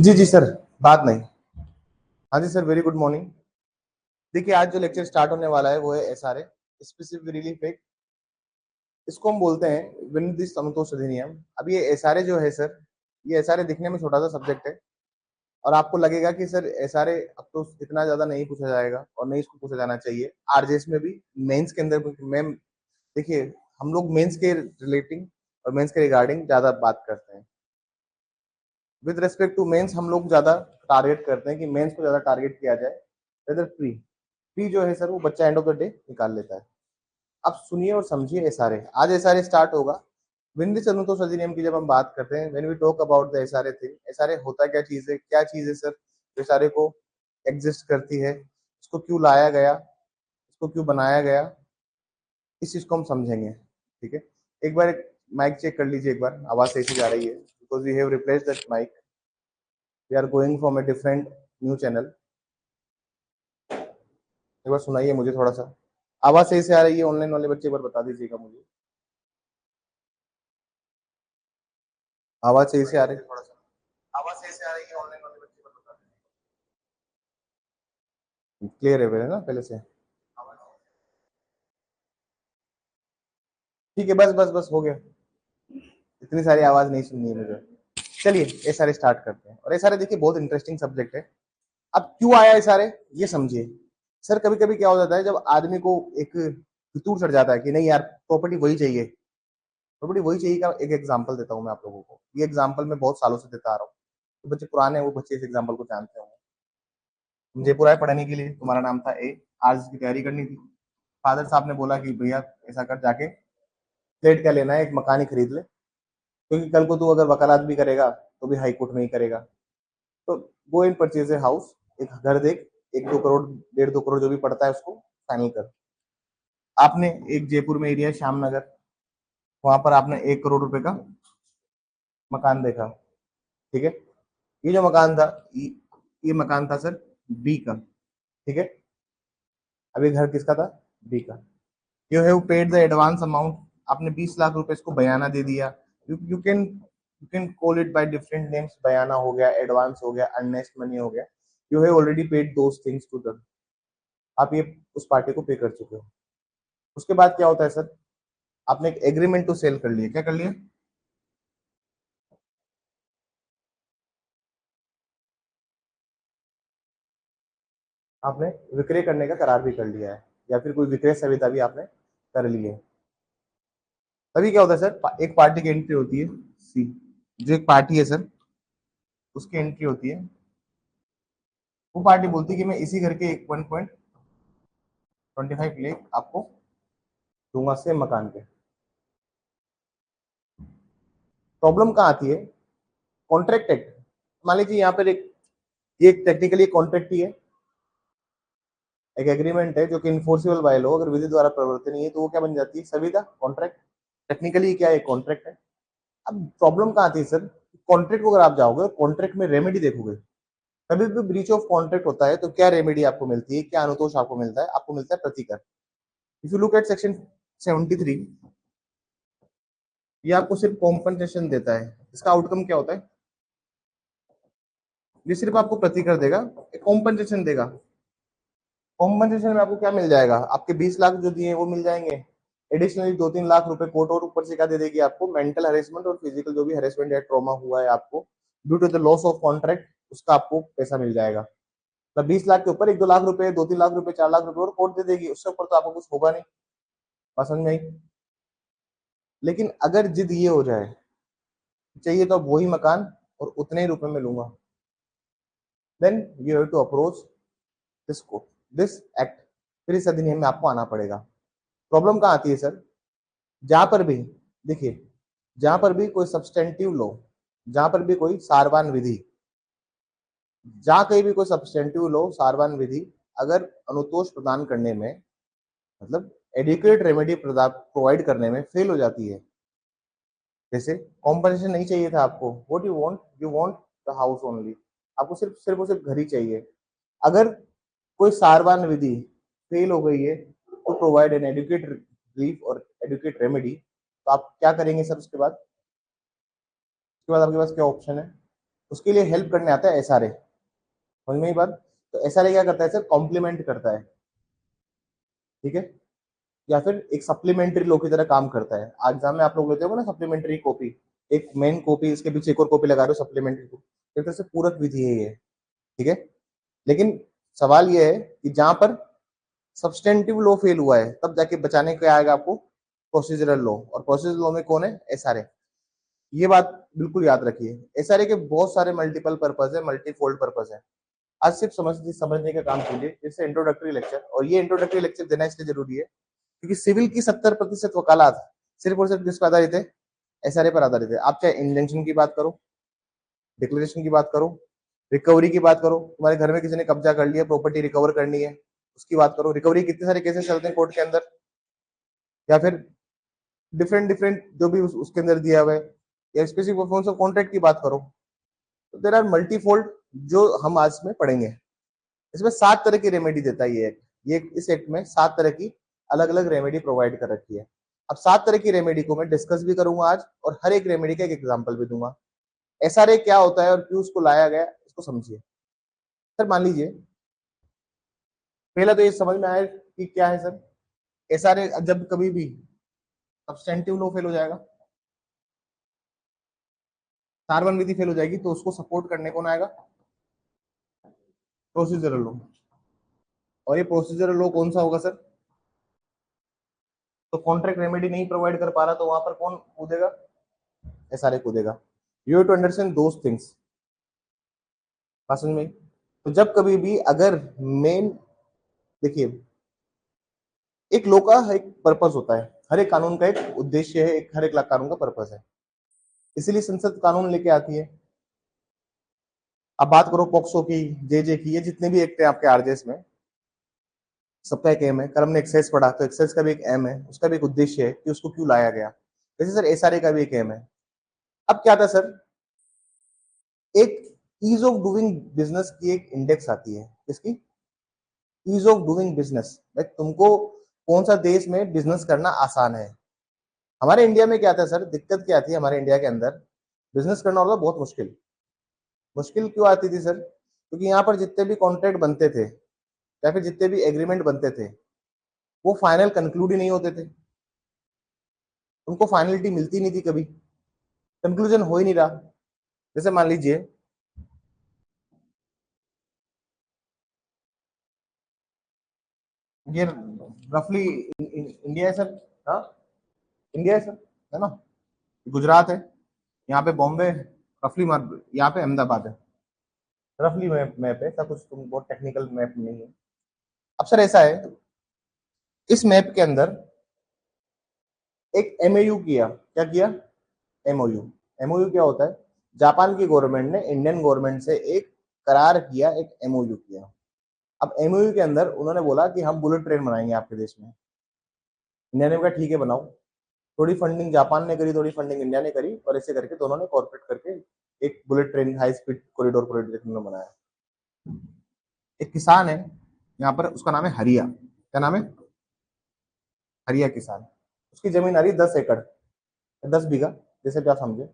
जी, जी sir, बात नहीं। हाँ जी सर, वेरी गुड मॉर्निंग। देखिए, आज जो लेक्चर स्टार्ट होने वाला है वो है एसआरए, स्पेसिफिक रिलीफ एक्ट। इसको हम बोलते हैं विनिर्दिष्ट समतोष अधिनियम। अब ये एसआरए जो है सर, ये एसआरए दिखने में छोटा सा सब्जेक्ट है और आपको लगेगा कि सर एसआरए अब तो इतना ज्यादा नहीं पूछा जाएगा और नहीं इसको पूछा जाना चाहिए। आरजेएस में भी, मेंस के अंदर मैम, देखिए हम लोग मेंस के रिलेटिंग और मेंस के रिगार्डिंग ज्यादा बात करते हैं। विद रेस्पेक्ट टू मेंस हम लोग ज्यादा टारगेट करते हैं कि मेंस को ज्यादा टारगेट किया जाए, वेदर प्री। प्री जो है सर वो बच्चा एंड ऑफ द डे निकाल लेता है। अब सुनिए और समझिए एसआरए। आज एसआरए स्टार्ट होगा। विंध्य चतुर्थोष अधिनियम की जब हम बात करते हैं, when we talk about the SRA thing, SRA होता क्या चीज है सर, एसआरए को एग्जिस्ट करती है, इसको क्यों लाया गया, इसको क्यों बनाया गया, इस चीज को हम समझेंगे। ठीक है, एक बार माइक चेक कर लीजिए, एक बार आवाज सही से जा रही है, because we have replaced that mic, we are going from a different new channel. एक बार सुनाइए मुझे थोड़ा सा, आवाज सही से आ रही है? ऑनलाइन वाले बच्चे एक बार बता दीजिएगा मुझे, आवाज सही से आ रही है? थोड़ा सा आवाज सही से आ रही है? ऑनलाइन वाले बच्चे एक बार बता दीजिए। क्लियर है मेरे ना पहले से? ठीक है, बस बस बस हो गया। इतनी सारी आवाज नहीं सुननी है मुझे। चलिए एसआरए स्टार्ट करते हैं। और एसआरए देखिए बहुत इंटरेस्टिंग सब्जेक्ट है। अब क्यों आया एसआरए ये समझिए। सर कभी कभी क्या हो जाता है, जब आदमी को एक फितूर चढ़ जाता है कि नहीं यार प्रॉपर्टी वही चाहिए, प्रॉपर्टी वही चाहिए का एक एग्जांपल देता हूँ मैं आप लोगों को। ये एग्जांपल मैं बहुत सालों से देता आ रहा हूँ, तो बच्चे पुराने हैं वो बच्चे इस एग्जांपल को जानते होंगे। हम जयपुर आए पढ़ने के लिए, तुम्हारा नाम था ए, आज की तैयारी करनी थी। फादर साहब ने बोला कि भैया ऐसा कर, जाके फ्लैट क्या लेना है, एक मकान ही खरीद ले, क्योंकि कल को तू अगर वकालत भी करेगा तो भी हाई कोर्ट में ही करेगा। तो गो इन परचेज ए हाउस, एक घर देख, 1-2 करोड़, 1.5-2 करोड़ जो भी पड़ता है उसको फाइनल कर। आपने एक जयपुर में एरिया श्याम नगर, वहां पर आपने 1 करोड़ रुपए का मकान देखा। ठीक है, ये जो मकान था, ये मकान था सर बी का। ठीक है, अब ये घर किसका था? बी का। You have paid the advance amount, आपने 20 लाख रुपए इसको बयाना दे दिया। You can call it by different names, बयाना हो गया, एडवांस हो गया, अर्नेस्ट मनी हो गया। You have already paid those things to the, आप ये उस पार्टी को पे कर चुके हो। उसके बाद क्या होता है सर, आपने एक एग्रीमेंट टू सेल कर लिया। क्या कर लिया? आपने विक्रय करने का करार भी कर लिया है, या फिर कोई विक्रय संविदा भी आपने कर ली है। तभी क्या होता है सर, एक पार्टी की एंट्री होती है सी, जो एक पार्टी है सर उसकी एंट्री होती है। वो पार्टी बोलती है कि मैं इसी घर के 1.25 लाख आपको दूंगा सेम मकान के। प्रॉब्लम कहाँ आती है? Contract act. मान लीजिए यहाँ पर एक, ये एक टेक्निकली कॉन्ट्रैक्ट ही है, एक एग्रीमेंट है जो कि इन्फोर्सिबल बाय लॉ, अगर विधि द्वारा प्रवर्तनीय नहीं है तो वो क्या बन जाती है? संविदा, कॉन्ट्रैक्ट। टेक्निकली क्या है? कॉन्ट्रैक्ट है। अब प्रॉब्लम कहाँ आती है सर, कॉन्ट्रैक्ट को अगर आप जाओगे कॉन्ट्रैक्ट में रेमेडी देखोगे, कभी भी ब्रीच ऑफ कॉन्ट्रैक्ट होता है तो क्या रेमेडी आपको मिलती है, क्या अनुतोष आपको मिलता है? आपको मिलता है प्रतिकर। If you look at section 73, ये आपको सिर्फ कॉम्पनसेशन देता है। इसका आउटकम क्या होता है? ये सिर्फ आपको प्रतिकर देगा, एक कॉम्पनसेशन देगा। कॉम्पनसेशन में आपको क्या मिल जाएगा? आपके 20 लाख जो दिए वो मिल जाएंगे, एडिशनली 2-3 लाख रुपए कोर्ट और ऊपर से क्या दे देगी आपको? मेंटल हरेसमेंट और फिजिकल जो भी हरेसमेंट या ट्रॉमा हुआ है आपको due to the loss of contract, उसका आपको पैसा मिल जाएगा। मतलब 20 लाख के ऊपर 1-2 लाख रुपए, 2-3 लाख रुपए, 4 लाख रुपए और कोर्ट दे देगी, उससे ऊपर तो आपको कुछ होगा नहीं। बात समझ में आई? लेकिन अगर जिद ये हो जाए, चाहिए तो अब वही मकान और उतने ही रुपए में लूंगा, then you have to approach this court, this act, फिर इस अधिनियम में आपको आना पड़ेगा। प्रॉब्लम कहाँ आती है सर, जहां पर भी, देखिए, जहां पर भी कोई सब्सटेंटिव लॉ, जहां पर भी कोई सारवान विधि, जहां कहीं भी कोई सब्सटेंटिव लॉ, सारवान विधि अगर अनुतोष प्रदान करने में, मतलब एडिक्वेट रेमेडी प्रोवाइड करने में फेल हो जाती है, जैसे कॉम्पनसेशन नहीं चाहिए था आपको, what you want the house only, आपको सिर्फ सिर्फ और सिर्फ घर ही चाहिए। अगर कोई सारवान विधि फेल हो गई है तो प्रोवाइड एन एडुकेट रिलीफ और एडुकेट रेमेडी, तो आप क्या करेंगे सर? उसके बाद आपके पास क्या ऑप्शन है? उसके लिए हेल्प करने आता है एसआरए। समझ में ये बात? तो एसआरए क्या करता है सर? कॉम्प्लीमेंट करता है, ठीक है, या फिर एक सप्लीमेंट्री लॉ की तरह काम करता है। एग्जाम में आप लोग लेते हो ना सप्लीमेंट्री कॉपी, एक मेन कॉपी इसके पीछे एक और कॉपी लगा रहे हो सप्लीमेंट्री कॉपी, एक तरह से पूरक विधि है ये, ठीक है। लेकिन सवाल ये है कि जहां पर सब्सटेंटिव लॉ फेल हुआ है तब जाके बचाने क्या आएगा आपको? Procedural law. और प्रोसीजरल लॉ में कौन है? एसआरए। ये बात बिल्कुल याद रखिए। एसआरए के बहुत सारे मल्टीपल पर्पज है, मल्टीफोल्ड पर्पज है। आज सिर्फ समझने का काम कीजिए, जैसे इंट्रोडक्टरी लेक्चर। और ये इंट्रोडक्टरी लेक्चर देना इसलिए जरूरी है क्योंकि सिविल की 70% वकालत सिर्फ और सिर्फ किस पर आधारित है? एसआरए पर आधारित है। आप चाहे इंजंक्शन की बात करो, डिक्लेरेशन की बात करो, रिकवरी की बात करो, तुम्हारे घर में किसी ने कब्जा कर लिया, प्रॉपर्टी रिकवर करनी है, उसकी बात करो। रिकवरी कितने सारे केसेस चलते हैं कोर्ट के अंदर, या फिर डिफरेंट डिफरेंट जो भी उसके अंदर दिया हुआ है, या स्पेसिफिक परफॉर्मेंस ऑफ कॉन्ट्रैक्ट की बात करो। तो देर आर मल्टीफोल्ड जो हम आज में पढ़ेंगे। इसमें 7 तरह की रेमेडी देता है ये एक्ट। ये इस एक्ट में 7 तरह की अलग अलग रेमेडी प्रोवाइड कर रखी है। अब 7 तरह की रेमेडी को मैं डिस्कस भी करूंगा आज, और हर एक रेमेडी का एक एग्जांपल भी दूंगा। एसआरए क्या होता है और क्यों उसको लाया गया, इसको समझिए। सर मान लीजिए, पहला तो ये समझ में आया कि क्या है सर एसआरए। जब कभी भी सब्सटेंटिव लॉ फेल हो जाएगा, कार्बन विधि फेल हो जाएगी, तो उसको सपोर्ट करने कौन आएगा? Procedural law. और ये प्रोसीजरल लॉ कौन सा होगा सर? तो कॉन्ट्रैक्ट रेमेडी नहीं प्रोवाइड कर पा रहा तो वहां पर कौन कूदेगा? एसआरए कूदेगा। You have to understand those things. बात समझ में? तो जब कभी भी अगर मेन, देखिए, एक लॉ का एक पर्पस होता है, हर एक कानून का एक उद्देश्य है, एक हर एक कानून का पर्पस है, इसीलिए संसद कानून लेके आती है। अब बात करो पॉक्सो की, जे की, ये जितने भी एक्ट है आपके आरजेएस में, सबका एक एम है। कल हमने एक्सेस पढ़ा, तो एक्सेस का भी एक एम है, उसका भी एक उद्देश्य है कि उसको क्यों लाया गया। वैसे सर एसआरए का भी एक एम है। अब क्या था सर, एक ईज ऑफ डूइंग बिजनेस की एक इंडेक्स आती है। किसकी? Ease of doing business. भाई तुमको कौन सा देश में बिजनेस करना आसान है? हमारे इंडिया में क्या था सर, दिक्कत क्या थी हमारे इंडिया के अंदर? बिजनेस करना होता बहुत मुश्किल। मुश्किल क्यों आती थी सर? क्योंकि यहाँ पर जितने भी कॉन्ट्रैक्ट बनते थे या फिर जितने भी एग्रीमेंट बनते थे, वो फाइनल कंक्लूड ही नहीं होते थे। उनको फाइनलिटी मिलती नहीं थी, कभी कंक्लूजन हो ही नहीं रहा। जैसे मान लीजिए, ये रफली इंडिया है सर। हाँ, इंडिया है सर, है ना? गुजरात है, यहाँ पे बॉम्बे, रफली यहाँ पे अहमदाबाद है। रफली मैप मैप है, ऐसा कुछ तुम बहुत टेक्निकल मैप नहीं है। अब सर ऐसा है, इस मैप के अंदर एक एमओयू किया। क्या किया? एमओयू। एमओयू क्या होता है? जापान की गवर्नमेंट ने इंडियन गवर्नमेंट से एक करार किया, एक एमओयू किया। अब एमओयू के अंदर उन्होंने बोला कि हम बुलेट ट्रेन बनाएंगे आपके देश में। इंडिया ने कहा ठीक है बनाओ। थोड़ी फंडिंग जापान ने करी, थोड़ी फंडिंग इंडिया ने करी, और ऐसे करके दोनों ने कॉर्पोरेट करके एक bullet train high speed corridor project बनाया। एक किसान है यहाँ पर, उसका नाम है हरिया। क्या नाम है? हरिया किसान। उसकी जमीन आ रही 10 एकड़, 10 बीघा, जैसे भी आप समझे।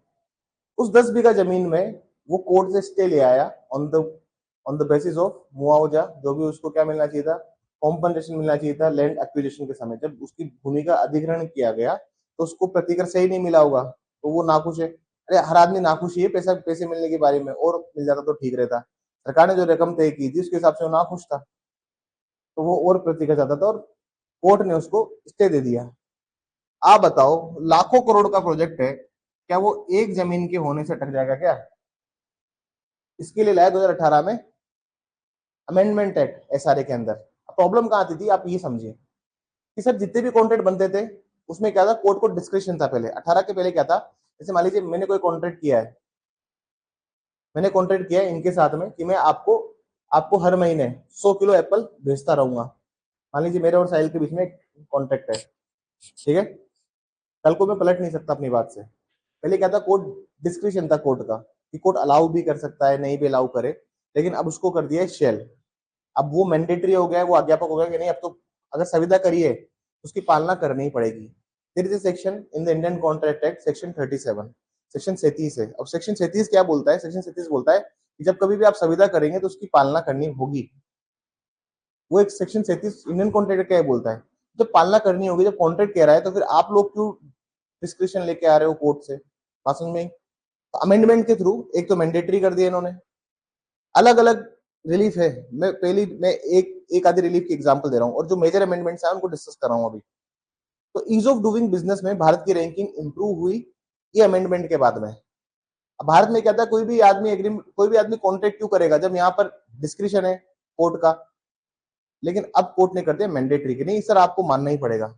उस 10 बीघा जमीन में वो कोर्ट से स्टे ले आया ऑन द बेसिस ऑफ मुआवजा, जो भी उसको क्या मिलना चाहिए था, कॉम्पनसेशन मिलना चाहिए था लैंड एक्विजिशन के समय। जब उसकी भूमि का अधिग्रहण किया गया तो उसको प्रतिकर सही नहीं मिला होगा, तो वो नाखुश है। अरे हर आदमी नाखुश ही है पैसा, पैसे मिलने के बारे में, और मिल जाता तो ठीक रहता। सरकार ने जो रकम तय की थी उसके हिसाब से वो नाखुश था, तो वो और प्रतिकर चाहता था, और कोर्ट ने उसको स्टे दे दिया। आप बताओ, लाखों करोड़ का प्रोजेक्ट है, क्या वो एक जमीन के होने से अटक जाएगा क्या? इसके लिए लाया 2018 में अमेंडमेंट एक्ट एसआरए के अंदर। प्रॉब्लम कहाँ आती थी, आप ये समझिए कि सर जितने भी कॉन्ट्रैक्ट बनते थे उसमें क्या था, कोर्ट को डिस्क्रिप्शन था। पहले 18 के पहले क्या था, जैसे मान लीजिए मैंने कोई कॉन्ट्रैक्ट किया है, मैंने कॉन्ट्रैक्ट किया है इनके साथ में कि मैं आपको आपको हर महीने 100 किलो एप्पल भेजता रहूंगा। मान लीजिए मेरे और साहिल के बीच में कॉन्ट्रैक्ट है, ठीक है। कल को मैं पलट नहीं सकता अपनी बात से। पहले क्या था, कोर्ट डिस्क्रिप्शन था कोर्ट का, कि कोर्ट अलाउ भी कर सकता है, नहीं भी अलाउ करे, लेकिन अब उसको कर दिया है शेल। अब वो मैंडेटरी हो गया है, वो अध्यापक हो गया कि नहीं, अब तो अगर संविदा करिए उसकी पालना करनी ही पड़ेगी। There is a section in the Indian contract act, section 37, section 37 है। अब सेक्शन 37 क्या बोलता है? सेक्शन 37 बोलता है कि जब कभी भी आप संविदा करेंगे तो उसकी पालना करनी होगी। वो एक सेक्शन 37 इंडियन कॉन्ट्रैक्ट क्या बोलता है? जब पालना करनी होगी, जब कॉन्ट्रैक्ट कह रहा है, तो फिर आप लोग क्यों डिस्क्रिप्शन लेके आ रहे हो कोर्ट से? बात समझ में? अमेंडमेंट के थ्रू एक तो मैंडेटरी कर दिया इन्होंने, अलग अलग रिलीफ है। मैं एक आधी रिलीफ की एग्जांपल दे रहा हूँ, और जो मेजर अमेंडमेंट्स है उनको डिस्कस कर रहा हूँ अभी। तो ईज ऑफ डूइंग बिजनेस में भारत की रैंकिंग इंप्रूव हुई ये अमेंडमेंट के बाद में। अब भारत में क्या था, कोई भी आदमी कॉन्ट्रैक्ट क्यों करेगा जब यहाँ पर डिस्क्रिप्शन है कोर्ट का? लेकिन अब कोर्ट ने कर दिया मैंडेटरी कि नहीं सर, आपको मानना ही पड़ेगा।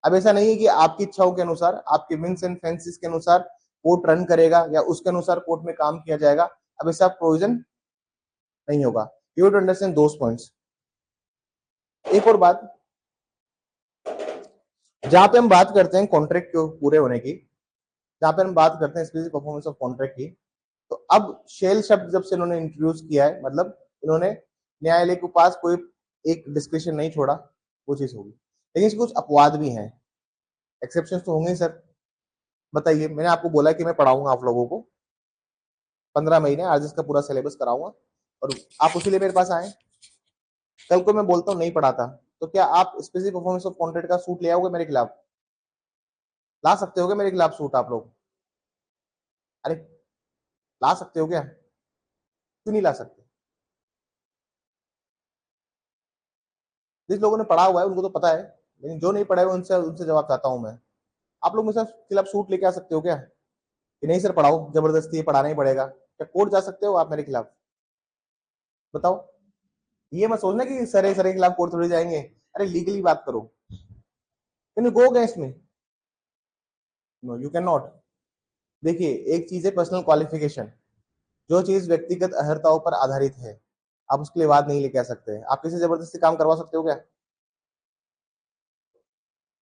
अब ऐसा नहीं है कि आपकी इच्छाओं के अनुसार, आपके विंस एंड फैंसीज के अनुसार कोर्ट रन करेगा या उसके अनुसार कोर्ट में काम किया जाएगा। अब ऐसा प्रोविजन नहीं होगा। You to understand those points. एक और बात, जहां पे हम बात करते हैं कॉन्ट्रैक्ट के पूरे होने की, जहां पे हम बात करते हैं स्पेसिफिक परफॉर्मेंस ऑफ कॉन्ट्रैक्ट की, तो अब शेल शब्द जब से इन्होंने इंट्रोड्यूस किया है, मतलब इन्होंने न्यायालय के पास कोई एक डिस्क्रिप्शन नहीं छोड़ा, वो चीज होगी। लेकिन इसके कुछ अपवाद भी हैं, एक्सेप्शन तो होंगे सर। बताइए, मैंने आपको बोला कि मैं पढ़ाऊंगा आप लोगों को 15 महीने, आज इसका पूरा सिलेबस कराऊंगा, और आप उसी लिए मेरे पास आए। कल को मैं बोलता हूँ नहीं पढ़ाता, तो क्या आप स्पेसिफिक परफॉर्मेंस ऑफ कॉन्ट्रैक्ट का सूट ले आओगे मेरे खिलाफ? ला सकते हो क्या मेरे खिलाफ सूट आप लोग? अरे ला सकते हो क्या? क्यों नहीं ला सकते? जिस लोगों ने पढ़ा हुआ है उनको तो पता है, लेकिन जो नहीं पढ़ा है उनसे उनसे जवाब चाहता हूं मैं। आप लोग मेरे खिलाफ सूट लेके आ सकते हो क्या कि नहीं सर पढ़ाओ, जबरदस्ती पढ़ाना ही पड़ेगा? क्या कोर्ट जा सकते हो आप मेरे खिलाफ? बताओ। ये मत सोचना कि सरे सरे के खिलाफ कोर्ट थोड़ी जाएंगे। अरे लीगली बात करो। Can you go against me? No you can not. देखिए, एक चीज है पर्सनल क्वालिफिकेशन। जो चीज व्यक्तिगत अर्हताओं पर आधारित है, आप उसके लिए वाद नहीं लेके आ सकते। आप किसी जबरदस्ती काम करवा सकते हो क्या?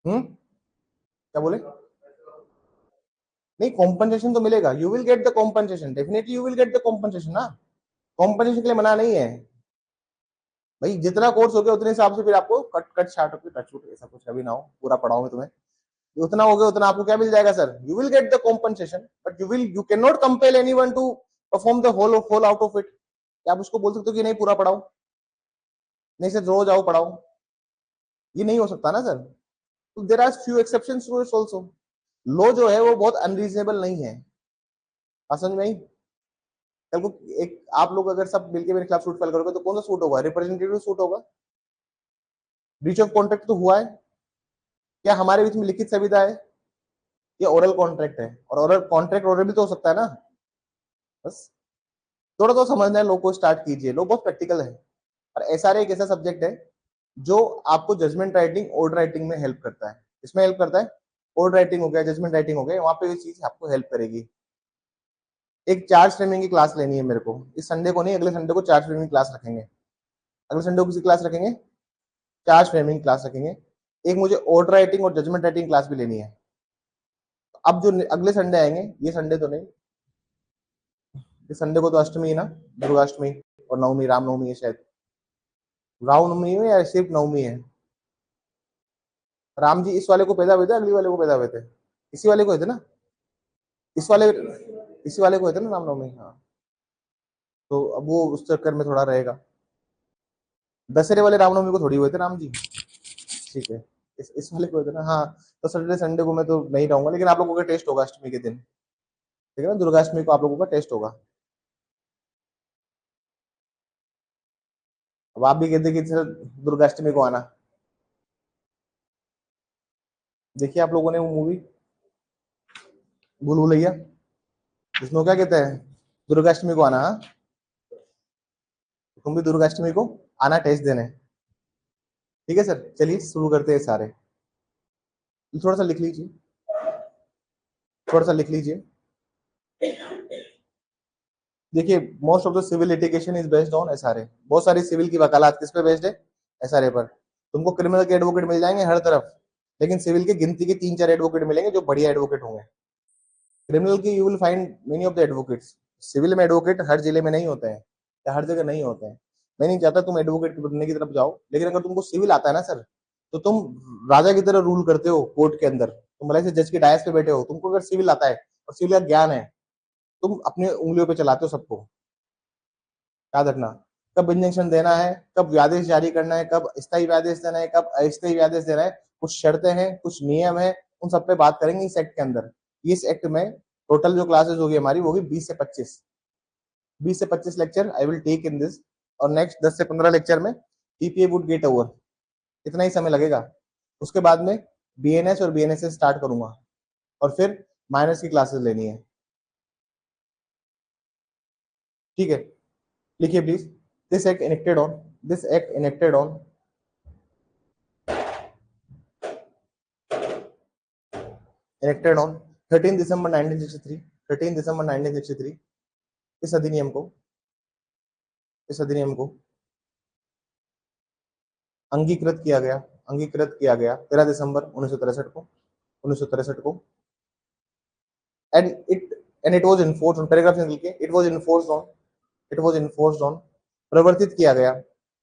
क्या बोले? नहीं, कॉम्पनसेशन तो मिलेगा। You will get the compensation, definitely you will get the compensation ना। कॉम्पनसेशन के लिए मना नहीं है भाई। जितना कोर्स हो गया उतने हिसाब से फिर आपको कट कट शार्ट टच छूट ऐसा कुछ कभी ना हो, पूरा पढ़ाओ मैं तुम्हें। उतना हो गया उतना आपको क्या मिल जाएगा sir? You will get the compensation, but you can not compel anyone to perform the whole out of it. आप उसको बोल सकते हो कि नहीं पूरा पढ़ाओ, नहीं सर रोज आओ पढ़ाओ, ये नहीं हो सकता ना सर। तो there are few exceptions to it also. Law जो है वो बहुत अनरीजनेबल नहीं है। समझ में आई? कल को एक आप लोग अगर सब मिलकर मेरे खिलाफ सूट फाइल करोगे तो कौन सा सूट होगा? रिप्रेजेंटेटिव सूट होगा। ब्रीच ऑफ कॉन्ट्रैक्ट तो हुआ है। क्या हमारे बीच में लिखित संविदा है? ये ओरल कॉन्ट्रैक्ट है, और ओरल कॉन्ट्रैक्ट ओरल भी तो हो सकता है ना। बस थोड़ा तो समझना है लोग को, स्टार्ट कीजिए। लोग बहुत प्रैक्टिकल है। और एसआरए एक ऐसा सब्जेक्ट है जो आपको जजमेंट राइटिंग, ऑर्डर राइटिंग में हेल्प करता है। इसमें हेल्प करता है, ऑर्डर राइटिंग हो गया, जजमेंट राइटिंग हो गया, वहां पे ये चीज आपको हेल्प करेगी। एक चार्ज फ्रेमिंग की क्लास लेनी है मेरे को, इस संडे को नहीं, अगले संडे को चार्ज फ्रेमिंग क्लास रखेंगे। अगले संडे को किसी क्लास रखेंगे? चार्ज फ्रेमिंग क्लास रखेंगे। एक मुझे ऑर्डर राइटिंग और जजमेंट राइटिंग क्लास भी लेनी है। अब जो अगले संडे आएंगे, ये संडे तो नहीं, ये संडे को तो अष्टमी है ना, दुर्गाष्टमी और नवमी, रामनवमी है शायद। रामनवमी है या सिर्फ नवमी है? राम जी इस वाले को पैदा हुए थे, अगली वाले को पैदा हुए थे? इसी वाले को हुए थे ना? इस वाले इसी वाले को हुए थे ना रामनवमी? हाँ। तो अब वो उस चक्कर में थोड़ा रहेगा। दशहरे वाले रामनवमी को थोड़ी हुए थे राम जी। ठीक है, इस वाले को हुए थे ना। हाँ। तो सैटरडे संडे को मैं तो नहीं रहूंगा, लेकिन आप लोगों का टेस्ट होगा अष्टमी के दिन, ठीक है ना? दुर्गाष्टमी को आप लोगों का टेस्ट होगा। अब आप भी कहते कि सर दुर्गाष्टमी को आना। देखिए आप लोगों ने वो मूवी भूल भुलैया, जिसमें वो क्या कहते हैं, दुर्गाष्टमी को आना। हाँ? तुम भी दुर्गाष्टमी को आना टेस्ट देने। ठीक है सर, चलिए शुरू करते हैं सारे। थोड़ा सा लिख लीजिए, थोड़ा सा लिख लीजिए। देखिए, most of the civil litigation is based on SRA. बहुत सारी सिविल की वकालत किस पे बेस्ड है? एसआरए पर। तुमको क्रिमिनल के एडवोकेट मिल जाएंगे हर तरफ, लेकिन सिविल के गिनती के 3-4 एडवोकेट मिलेंगे जो बढ़िया एडवोकेट होंगे। क्रिमिनल की you will find many of the advocates. Civil में एडवोकेट हर जिले में नहीं होते हैं या हर जगह नहीं होते हैं। मैं नहीं चाहता तुम एडवोकेट बनने की तरफ जाओ, लेकिन अगर तुमको सिविल आता है ना सर, तो तुम राजा की तरह रूल करते हो कोर्ट के अंदर। तुम भले से जज के डायस पे बैठे हो, तुमको अगर सिविल आता है और सिविल का ज्ञान है, तुम अपने उंगलियों पे चलाते हो सबको, याद रखना। कब व्यंजन देना है, कब व्यादेश जारी करना है, कब स्थायी व्यादेश देना है, कब अस्थायी व्यादेश देना है, कुछ शर्तें हैं, कुछ नियम है, उन सब पे बात करेंगे इस एक्ट के अंदर। इस एक्ट में टोटल जो क्लासेस होगी हमारी वो होगी 20 से 25 lecture I will take in this, और नेक्स्ट 10 से 15 लेक्चर में ईपीए वुड गेट ओवर, इतना ही समय लगेगा। उसके बाद में बीएनएस और बीएनएस स्टार्ट करूंगा, और फिर माइनस की क्लासेस लेनी है, ठीक है। लिखिए please, this act enacted on, this act enacted on enacted on 13 दिसंबर 1963, 13 दिसंबर 1963, इस अधिनियम को, इस अधिनियम को अंगीकृत किया गया, अंगीकृत किया गया 13 दिसंबर 1963 को, 1963 को, and it was enforced on, paragraph से लिखिए, it was enforced on, it was enforced on, प्रवर्तित किया गया,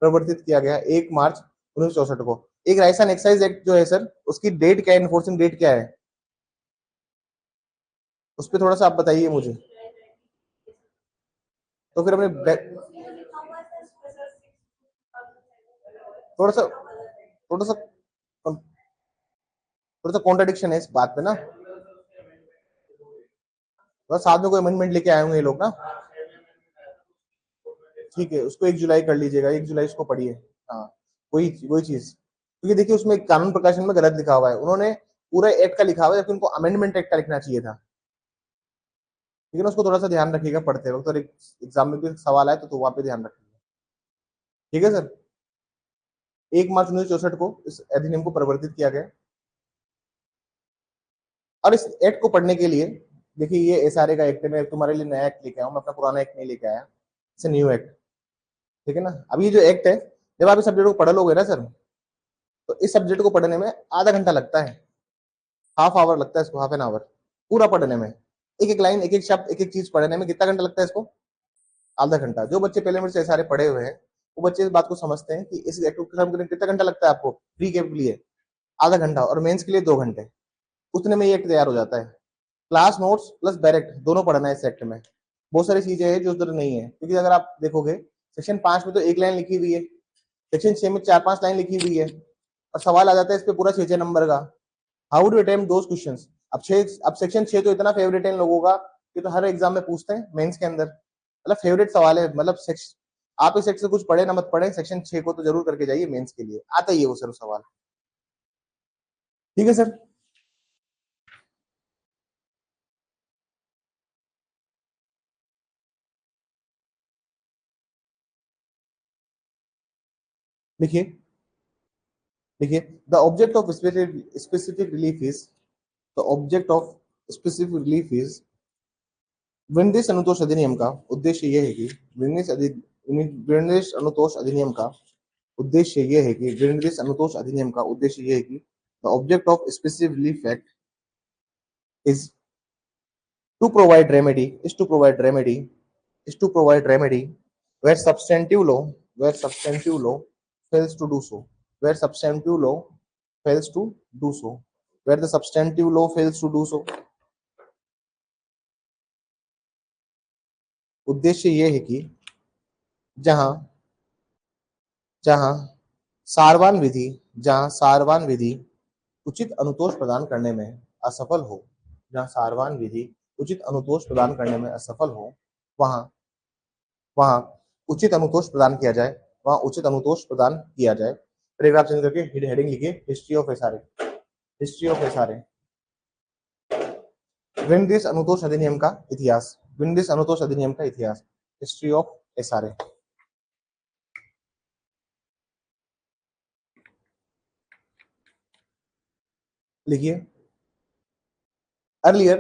प्रवर्तित किया गया 1 मार्च 1964 को। एक राजस्थान एक्साइज एक्ट जो है सर, उसकी डेट क्या है, इन्फोर्सिंग डेट क्या है, उस पर थोड़ा सा आप बताइए मुझे। तो फिर अपने थोड़ा सा थोड़ा सा थोड़ा सा कॉन्ट्रडिक्शन है इस बात पे ना, तो साथ में कोई अमेंडमेंट लेके आए होंगे ये लोग ना, ठीक है, उसको 1 जुलाई कर लीजिएगा, 1 जुलाई उसको पढ़िए। हाँ, वही वही चीज, क्योंकि देखिए उसमें कानून प्रकाशन में गलत लिखा हुआ है, उन्होंने पूरा एक्ट का लिखा हुआ है, जबकि उनको अमेंडमेंट एक्ट का लिखना चाहिए था, लेकिन उसको थोड़ा सा ध्यान रखिएगा पढ़ते वक्त, और एग्जाम में भी सवाल आए तो वहां पे ध्यान रखिएगा, ठीक है सर। 1 मार्च 1964 को इस अधिनियम को परिवर्तित किया गया, और इस एक्ट को पढ़ने के लिए, देखिए ये एसआरए का एक्ट है, मैं तुम्हारे लिए नया एक्ट लेके आया हूँ, मैं अपना पुराना एक्ट नहीं लेके आया, इट्स न्यू एक्ट, ठीक है ना। अब ये जो एक्ट है, जब आप इस सब्जेक्ट को पढ़ लोगे ना सर, तो इस सब्जेक्ट को पढ़ने में आधा घंटा लगता है, हाफ आवर लगता है इसको, हाफ एन आवर पूरा पढ़ने में, एक एक लाइन, एक एक शब्द, एक एक चीज पढ़ने में कितना घंटा लगता है इसको, आधा घंटा। जो बच्चे पहले मेरे से सारे पढ़े हुए हैं, वो बच्चे इस बात को समझते हैं कि इस एक्ट को खत्म करने में कितना घंटा लगता है आपको, प्री के लिए आधा घंटा, और मेंस के लिए 2 घंटे, उतने में ये एक्ट तैयार हो जाता है। क्लास नोट्स प्लस डायरेक्ट दोनों पढ़ना है इस सेक्टर में। बहुत सारी चीजें हैं जो उधर नहीं है, क्योंकि अगर आप देखोगे सेक्शन 5 में तो 1 लाइन लिखी हुई है, सेक्शन 6 में 4-5 लाइन लिखी हुई है, और सवाल आ जाता है इस पे पूरा 6-6 नंबर का। How do attempt those questions. अब सेक्शन 6 तो इतना फेवरेट है इन लोगों का कि तो हर एग्जाम में पूछते हैं मेंस के अंदर, मतलब फेवरेट सवाल है, मतलब आप इस सेक्शन से कुछ पढ़े ना मत पढ़े, सेक्शन 6 को तो जरूर करके जाइए, मेंस के लिए आता ही है वो सर सवाल, ठीक है सर। लिखिए, देखिए, the object of specific relief is, the object of specific relief is, विनिर्देश अनुतोष अधिनियम का उद्देश्य यह है कि विनिर्देश अनुतोष अधिनियम का उद्देश्य यह है कि विनिर्देश अनुतोष अधिनियम का उद्देश्य यह है कि the object of specific relief act is to provide remedy, is to provide remedy, is to provide remedy where substantive law, where substantive law fails to do so, where substantive law fails to do so, where the substantive law fails to do so। उद्देश्य यह है कि जहां जहां सारवान विधि, जहां सारवान विधि उचित अनुतोष प्रदान करने में असफल हो, जहां सारवान विधि उचित अनुतोष प्रदान करने में असफल हो, वहां वहां उचित अनुतोष प्रदान किया जाए, वहां उचित अनुतोष प्रदान किया जाए। पैराग्राफ चेंज करके हेडिंग लिखिए, history of SRA, history of SRA, विनिर्देश अनुतोष अधिनियम का इतिहास, विनिर्देश अनुतोष अधिनियम का इतिहास, हिस्ट्री ऑफ एसआरए। लिखिए, earlier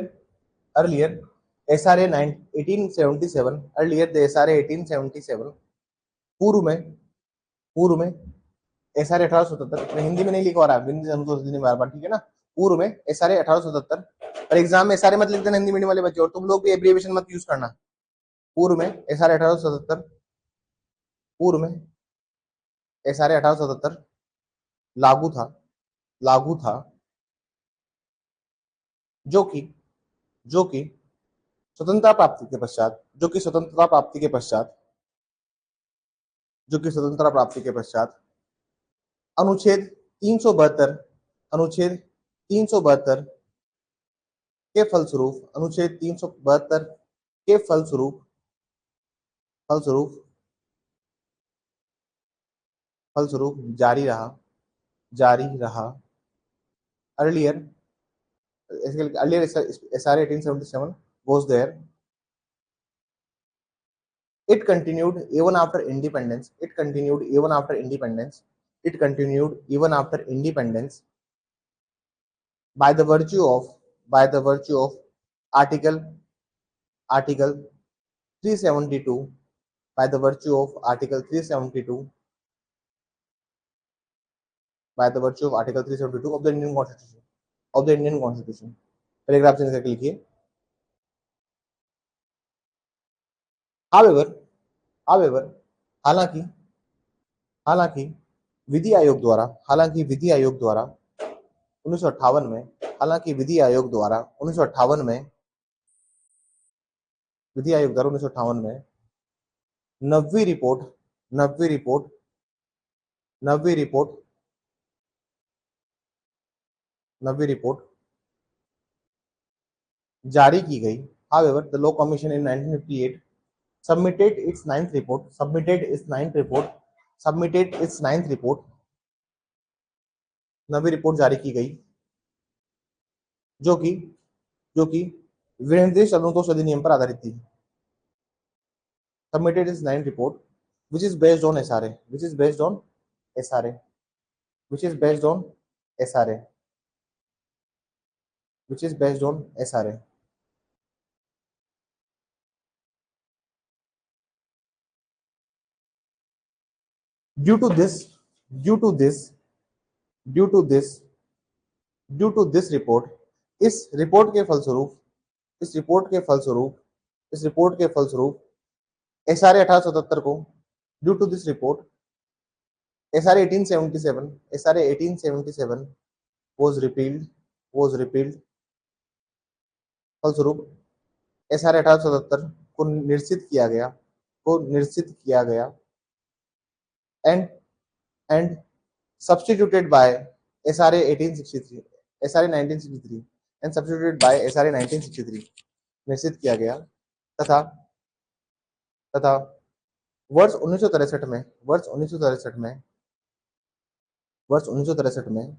earlier SRA 1877, earlier the SRA 1877, पूर्व में, पूर्व में एसआरए 1877, हिंदी में नहीं लिखवा रहा, विनिर्देश अनुतोष अधिनियम बार बार, ठीक है ना। पूर्व में एसआरए 1877, और एग्जाम में एसआरए मत लिख देना हिंदी मीडियम वाले बच्चे, और तुम लोग भी एब्रिविएशन मत यूज करना। पूर्व में एसआरए 1877, पूर्व में एसआरए 1877 लागू था, लागू था, जो कि जो कि स्वतंत्रता प्राप्ति के पश्चात, जो कि स्वतंत्रता प्राप्ति के पश्चात, जो कि स्वतंत्रता प्राप्ति के पश्चात अनुच्छेद 372, अनुच्छेद 372 के फलस्वरूप, अनुच्छेद 372 के फलस्वरूप, फलस्वरूप फलस्वरूप जारी रहा, जारी रहा। Earlier, earlier SRA 1877 was there. It continued even after independence. It continued even after independence. It continued even after independence by the virtue of, by the virtue of article, article 372, by the virtue of article 372, by the virtue of article 372 of the Indian Constitution, of the Indian Constitution. Paragraph change करके लिखिए। However, however, हालांकि, हालांकि विधि आयोग द्वारा, हालांकि विधि आयोग द्वारा 1958 में, हालांकि विधि आयोग द्वारा 1958 में, विधि आयोग द्वारा 1958 में 9वीं रिपोर्ट, 9वीं रिपोर्ट, 9वीं रिपोर्ट, 9वीं रिपोर्ट जारी की गई। However, the Law Commission in 1958 submitted its ninth report, submitted its ninth report, submitted its ninth report, 9वीं रिपोर्ट जारी की गई, जो कि, जो कि विनिर्देश अनुतोष अधिनियम पर आधारित थी। Submitted its ninth report, which is based on SRA, which is based on SRA, which is based on SRA, which is based on SRA. Due to this, due to this, due to this, due to this report, इस report के फलस्वरूप, इस report के फलस्वरूप, इस report के फलस्वरूप SRA 1877 को, due to this report SRA 1877, SRA 1877 was repealed, was repealed। फलस्वरूप SRA 1877 को निरसित किया गया, को निरसित किया गया, and substituted by SRA 1863, SRA 1963 and substituted by SRA 1963 निश्चित किया गया, तथा तथा वर्ष 1963 में, वर्ष 1963 में, वर्ष 1963 में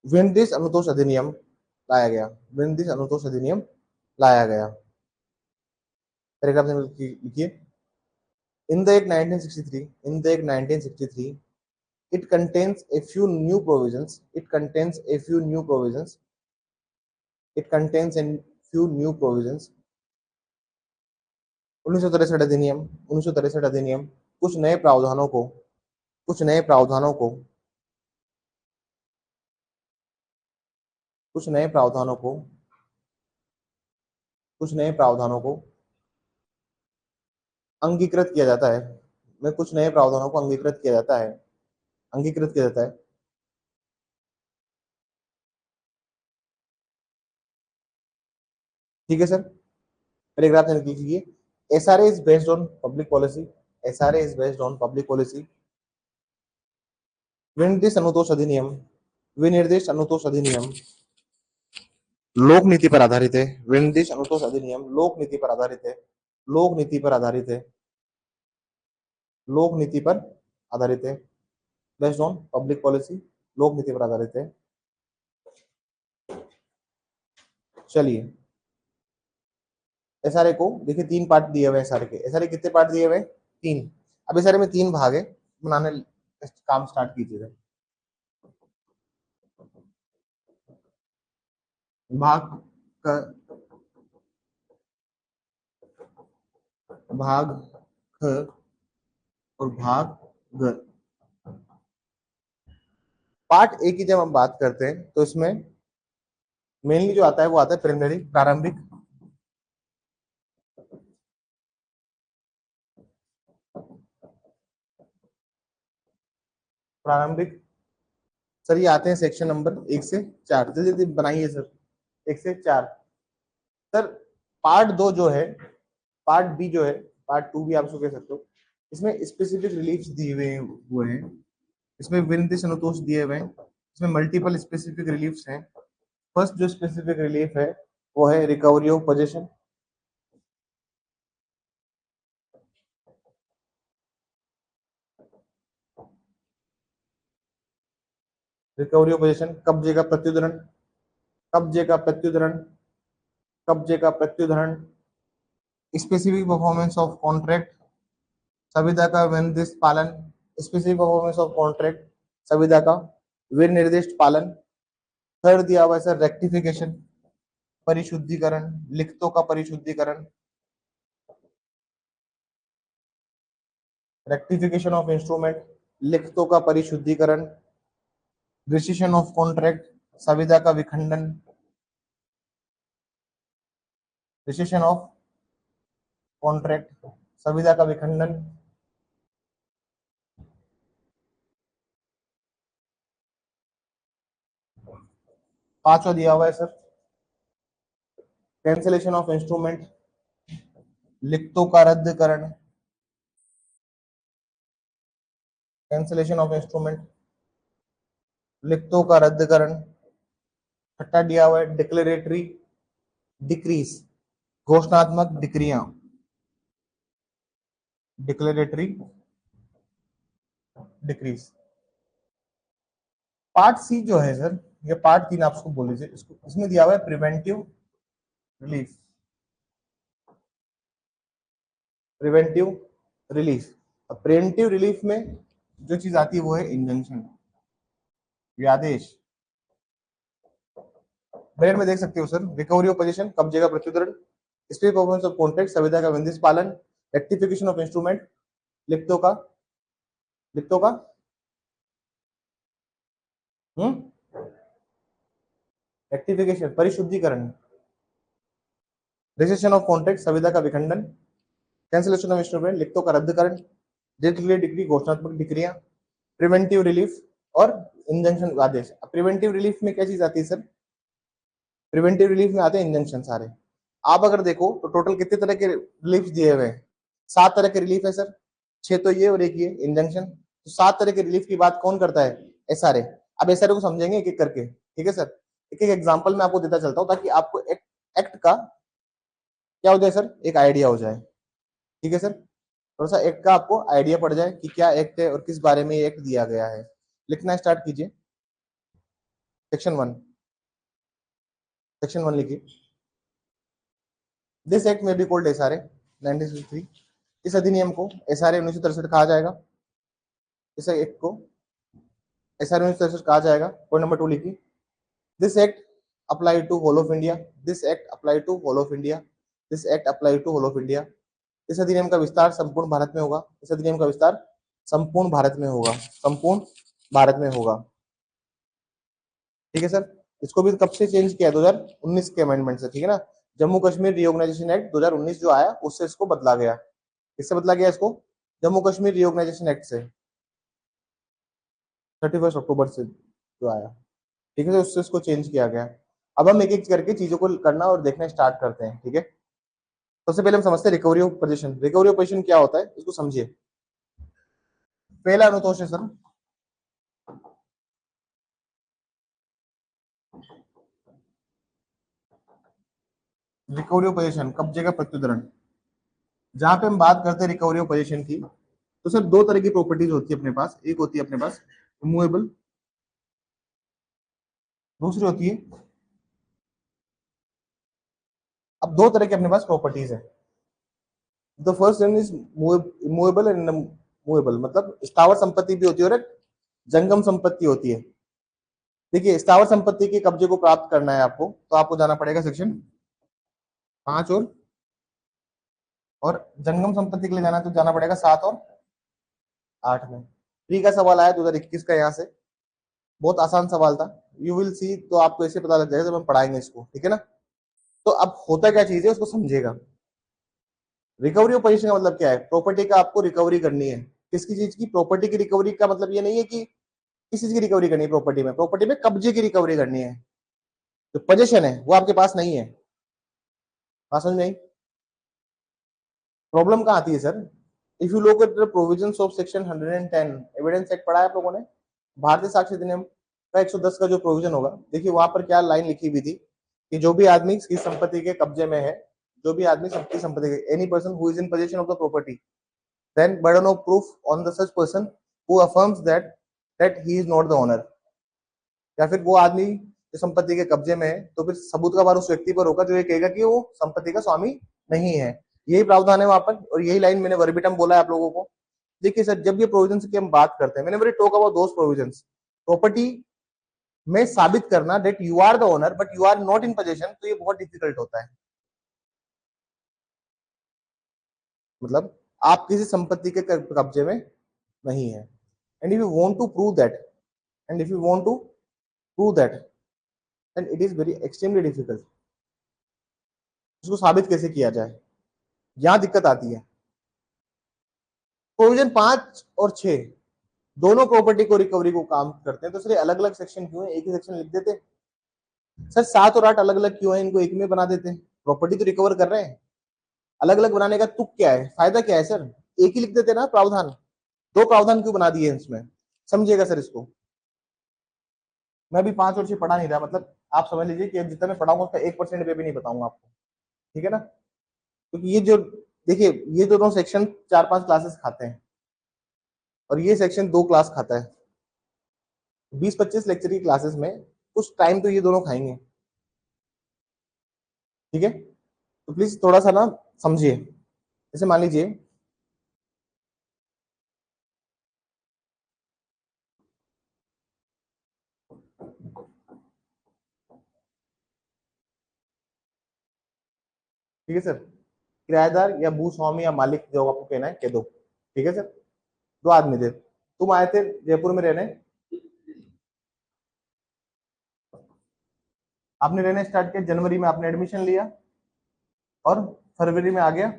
विनिर्देश अनुतोष अधिनियम लाया गया, विनिर्देश अनुतोष अधिनियम लाया गया। पैराग्राफ लिखिए। In the Act 1963, in the Act 1963, it contains a few new provisions, it contains a few new provisions, it contains a few new provisions। 1963 अधिनियम, 1963 अधिनियम कुछ नए प्रावधानों को, कुछ नए प्रावधानों को, कुछ नए प्रावधानों को, कुछ नए प्रावधानों को अंगीकृत किया जाता है, में कुछ नए प्रावधानों को अंगीकृत किया जाता है, अंगीकृत किया जाता है। ठीक है सर, पैराग्राफ में लिखिए। SRA is based on public policy, SRA is based on public policy। विनिर्देश अनुतोष अधिनियम, विनिर्देश अनुतोष अधिनियम लोक नीति पर आधारित है, विनिर्देश अनुतोष अधिनियम लोक नीति पर आधारित है, लोक नीति पर आधारित है, लोक नीति पर आधारित है, बेस्ड ऑन पब्लिक पॉलिसी, लोक नीति पर आधारित है। चलिए SRA को देखिए 3 पार्ट दिए हुए हैं SRA के। SRA कितने पार्ट दिए हुए हैं? 3। अब SRA में 3 भाग है, बनाने काम स्टार्ट कीजिएगा। भाग क, भाग ख और भाग ग। पार्ट ए की जब हम बात करते हैं तो इसमें मेनली जो आता है वो आता है प्रिलिमिनरी, प्रारंभिक, प्रारंभिक। सर ये आते हैं सेक्शन नंबर 1 से 4, जल्दी जल्दी बनाइए सर, 1 से 4। सर पार्ट 2 जो है, पार्ट बी जो है, पार्ट 2 भी आप उसको कह सकते हो, इसमें स्पेसिफिक रिलीफ्स दिए हुए हैं, इसमें विनती संतोष दिए हुए हैं, इसमें मल्टीपल स्पेसिफिक रिलीफ्स हैं। फर्स्ट जो स्पेसिफिक रिलीफ है वो है recovery of position. Recovery of position, कब्जे का प्रत्युदरण, कब्जे का प्रत्युदरण, कब्जे का प्रत्युदरण, स्पेसिफिक परफॉर्मेंस ऑफ कॉन्ट्रैक्ट, संविदा का विनिर्दिष्ट पालन, स्पेसिफिक परफॉर्मेंस ऑफ कॉन्ट्रैक्ट, संविदा का विनिर्दिष्ट पालन। थर्ड दिया हुआ है सर रेक्टिफिकेशन, परिशुद्धिकरण, लिखतों का परिशुद्धिकरण, रेक्टिफिकेशन ऑफ इंस्ट्रूमेंट, लिखतों का परिशुद्धिकरण, रिसिशन ऑफ कॉन्ट्रैक्ट, संविदा का विखंडन, रिसिशन ऑफ कॉन्ट्रैक्ट, संविदा का विखंडन। पांचवा दिया हुआ है सर कैंसिलेशन ऑफ इंस्ट्रूमेंट, लिखतों का रद्दकरण, कैंसिलेशन ऑफ इंस्ट्रूमेंट, लिखतों का रद्दकरण। छठा दिया हुआ है डिक्लेरेटरी डिक्रीज, घोषणात्मक डिक्रियां, डिक्लेरेटरी डिक्रीज। पार्ट सी जो है सर, ये पार्ट 3 आपको बोल लीजिए, इसको इसमें दिया हुआ है प्रिवेंटिव रिलीफ, प्रिवेंटिव रिलीफ। अब प्रिवेंटिव रिलीफ में जो चीज आती है वो है इंजंक्शन, व्यादेश। ब्रेड में देख सकते हो सर, रिकवरी ऑफ पोजीशन, कब्जे का प्रत्युत्तरण, स्पीड परफॉर्मेंस ऑफ कॉन्ट्रैक्ट, संविदा का विनिर्दिष्ट पालन, रेक्टिफिकेशन ऑफ इंस्ट्रूमेंट, लिखतों का, लिखतों का रेक्टिफिकेशन, परिशुद्धिकरण, रेजिस्ट्रेशन ऑफ कॉन्ट्रैक्ट, संविदा का विखंडन, कैंसिलेशन ऑफ इंस्ट्रूमेंट, लिखतों का रद्दकरण, डिक्री घोषणात्मक डिक्रिया, प्रिवेंटिव रिलीफ और इंजंक्शन आदेश। प्रिवेंटिव रिलीफ में क्या चीज आती है सर, प्रिवेंटिव रिलीफ में आते हैं इंजंक्शन सारे। आप अगर देखो तो टोटल कितने तरह के रिलीफ दिए हुए हैं, 7 तरह के रिलीफ है सर, 6 तो ये और एक ये इंजंक्शन। तो 7 तरह के रिलीफ की बात कौन करता है, एसआरए। अब एसआरए को समझेंगे एक एक करके, ठीक है सर। एक एक एग्जांपल मैं आपको देता चलता हूँ ताकि आपको एक एक्ट का क्या हो जाए सर, एक आइडिया हो जाए, ठीक है सर। थोड़ा सा एक्ट का आपको आइडिया पड़ जाए कि क्या एक्ट है और किस बारे में ये एक्ट दिया गया है। लिखना स्टार्ट कीजिए। सेक्शन 1, सेक्शन 1 लिखिए। दिस एक्ट में बी कॉल्ड एसआरए 1963। इस अधिनियम को एसआरए 1963 कहा जाएगा, इस एक्ट को एसआरए 1963 कहा जाएगा। पॉइंट नंबर 2 लिखिए। This act apply to whole of India, this act apply to whole of India, this act apply to whole of India. इस अधिनियम का विस्तार संपूर्ण भारत में होगा, इस अधिनियम का विस्तार संपूर्ण भारत में होगा, संपूर्ण भारत में होगा, ठीक है सर। इसको भी कब से चेंज किया, 2019 के अमेंडमेंट से, ठीक है ना। जम्मू कश्मीर रिओर्गेनाइजेशन एक्ट 2019 जो आया उससे इसको बदला गया। किससे बदला गया इसको, जम्मू कश्मीर रिओर्गेनाइजेशन एक्ट से, 31 अक्टूबर से जो आया, ठीक है, उससे इसको चेंज किया गया। अब हम एक एक करके चीजों को करना और देखना स्टार्ट करते हैं, ठीक है। सबसे पहले हम समझते हैं recovery of position. Recovery of position क्या होता है इसको समझिए। पहला अनुतोष है सर, रिकवरी ऑफ पोजीशन, कब्जे का प्रत्युत्तरण। जहां पे हम बात करते हैं रिकवरी ऑफ पोजीशन की, तो सर 2 तरह की प्रॉपर्टीज होती है अपने पास। एक होती है अपने पास रिमूवेबल, दूसरी होती है, अब 2 तरह की अपने पास प्रॉपर्टीज है। The first one is movable and movable, मतलब स्थावर संपत्ति भी होती है और एक जंगम संपत्ति होती है। देखिए स्थावर संपत्ति के कब्जे को प्राप्त करना है आपको, तो आपको जाना पड़ेगा सेक्शन 5 और जंगम संपत्ति के लिए जाना है तो जाना पड़ेगा 7 और 8 में। फ्री का सवाल आया 2021 का, यहाँ से बहुत आसान सवाल था, यू विल सी, तो आपको ऐसे पता लग जाएगा जब हम पढ़ाएंगे इसको, ठीक है ना। तो अब होता क्या चीज है उसको समझिएगा। रिकवरी ऑफ पोजीशन का मतलब क्या है, प्रॉपर्टी का आपको रिकवरी करनी है। किसकी चीज की, प्रॉपर्टी की रिकवरी का मतलब ये नहीं है कि किस चीज की रिकवरी करनी है, प्रॉपर्टी में कब्जे की रिकवरी करनी है। जो पोजीशन है वो आपके पास नहीं है, बात समझ में आई? प्रॉब्लम कहाँ आती है sir? If you look at the provisions of section 110 evidence act पढ़ा है आप लोगों ने? भारतीय साक्ष्य अधिनियम का 110 का जो प्रोविजन होगा, देखिए वहां पर क्या लाइन लिखी हुई थी कि जो भी आदमी किसी संपत्ति के कब्जे में है, जो भी आदमी सबकी संपत्ति के, any person who is in position of the property, then burden of proof on the such person who affirms that he is not the owner. या फिर वो आदमी जो संपत्ति के कब्जे में है, तो फिर सबूत का भार उस व्यक्ति पर होगा जो ये कहेगा कि वो संपत्ति का स्वामी नहीं है। यही प्रावधान है वहां पर, और यही लाइन मैंने वर्बिटम बोला है आप लोगों को। देखिए सर, जब ये प्रोविजन की हम बात करते हैं, मैंने बड़ी talk about those provision, property में साबित करना that you are the owner but you are not in position, तो ये बहुत डिफिकल्ट होता है। मतलब आप किसी संपत्ति के कब्जे में नहीं है, and if you want to prove that, and if you want to prove that, then it is very extremely difficult. उसको साबित कैसे किया जाए, यहां दिक्कत आती है। प्रोविजन 5 और 6 दोनों प्रॉपर्टी को रिकवरी को काम करते हैं, तो सर अलग अलग सेक्शन क्यों है, एक ही सेक्शन लिख देते। सर 7 और 8 अलग अलग क्यों है, इनको एक में बना देते हैं, प्रॉपर्टी तो रिकवर कर रहे हैं। अलग अलग बनाने का तुक क्या है, फायदा क्या है सर? एक ही लिख देते ना प्रावधान, दो प्रावधान क्यों बना दिए इसमें? समझिएगा सर इसको। मैं भी 5 और 6 पढ़ा नहीं रहा, मतलब आप समझ लीजिए कि जितना मैं पढ़ाऊंगा उसका 1% पे भी नहीं बताऊंगा आपको, ठीक है ना? क्योंकि ये जो, देखिए ये दोनों सेक्शन 4-5 क्लासेस खाते हैं, और ये सेक्शन 2 क्लास खाता है। 20-25 लेक्चर की क्लासेस में कुछ टाइम तो ये दोनों खाएंगे, ठीक है? तो प्लीज थोड़ा सा ना समझिए। जैसे मान लीजिए, ठीक है सर, किराएदार या भूस्वामी या मालिक जो आपको कहना है कह दो, ठीक है सर? दो आदमी थे, तुम आए थे जयपुर में रहने, आपने रहने स्टार्ट किया, जनवरी में आपने एडमिशन लिया, और फरवरी में आ गया,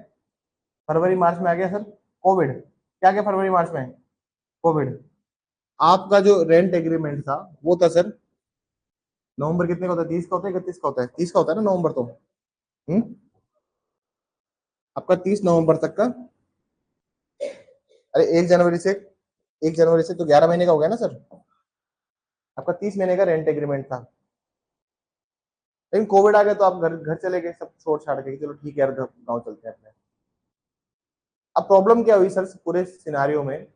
फरवरी मार्च में आ गया सर कोविड। क्या क्या फरवरी मार्च में? कोविड। आपका जो रेंट एग्रीमेंट था वो था सर नवंबर कितने का होता है, 30 का होता है, 31 का होता है? 30 का होता है ना नवंबर तो। हम्म, आपका 30 नवंबर तक का। अरे 1 जनवरी से तो 11 महीने का हो गया ना सर। आपका 30 महीने का रेंट एग्रीमेंट था, लेकिन कोविड आ गया तो आप घर घर चले गए, सब छोड़ छाड़ के, चलो ठीक है यार गाँव चलते हैं अपने। अब प्रॉब्लम क्या हुई सर पूरे सिनारियों में,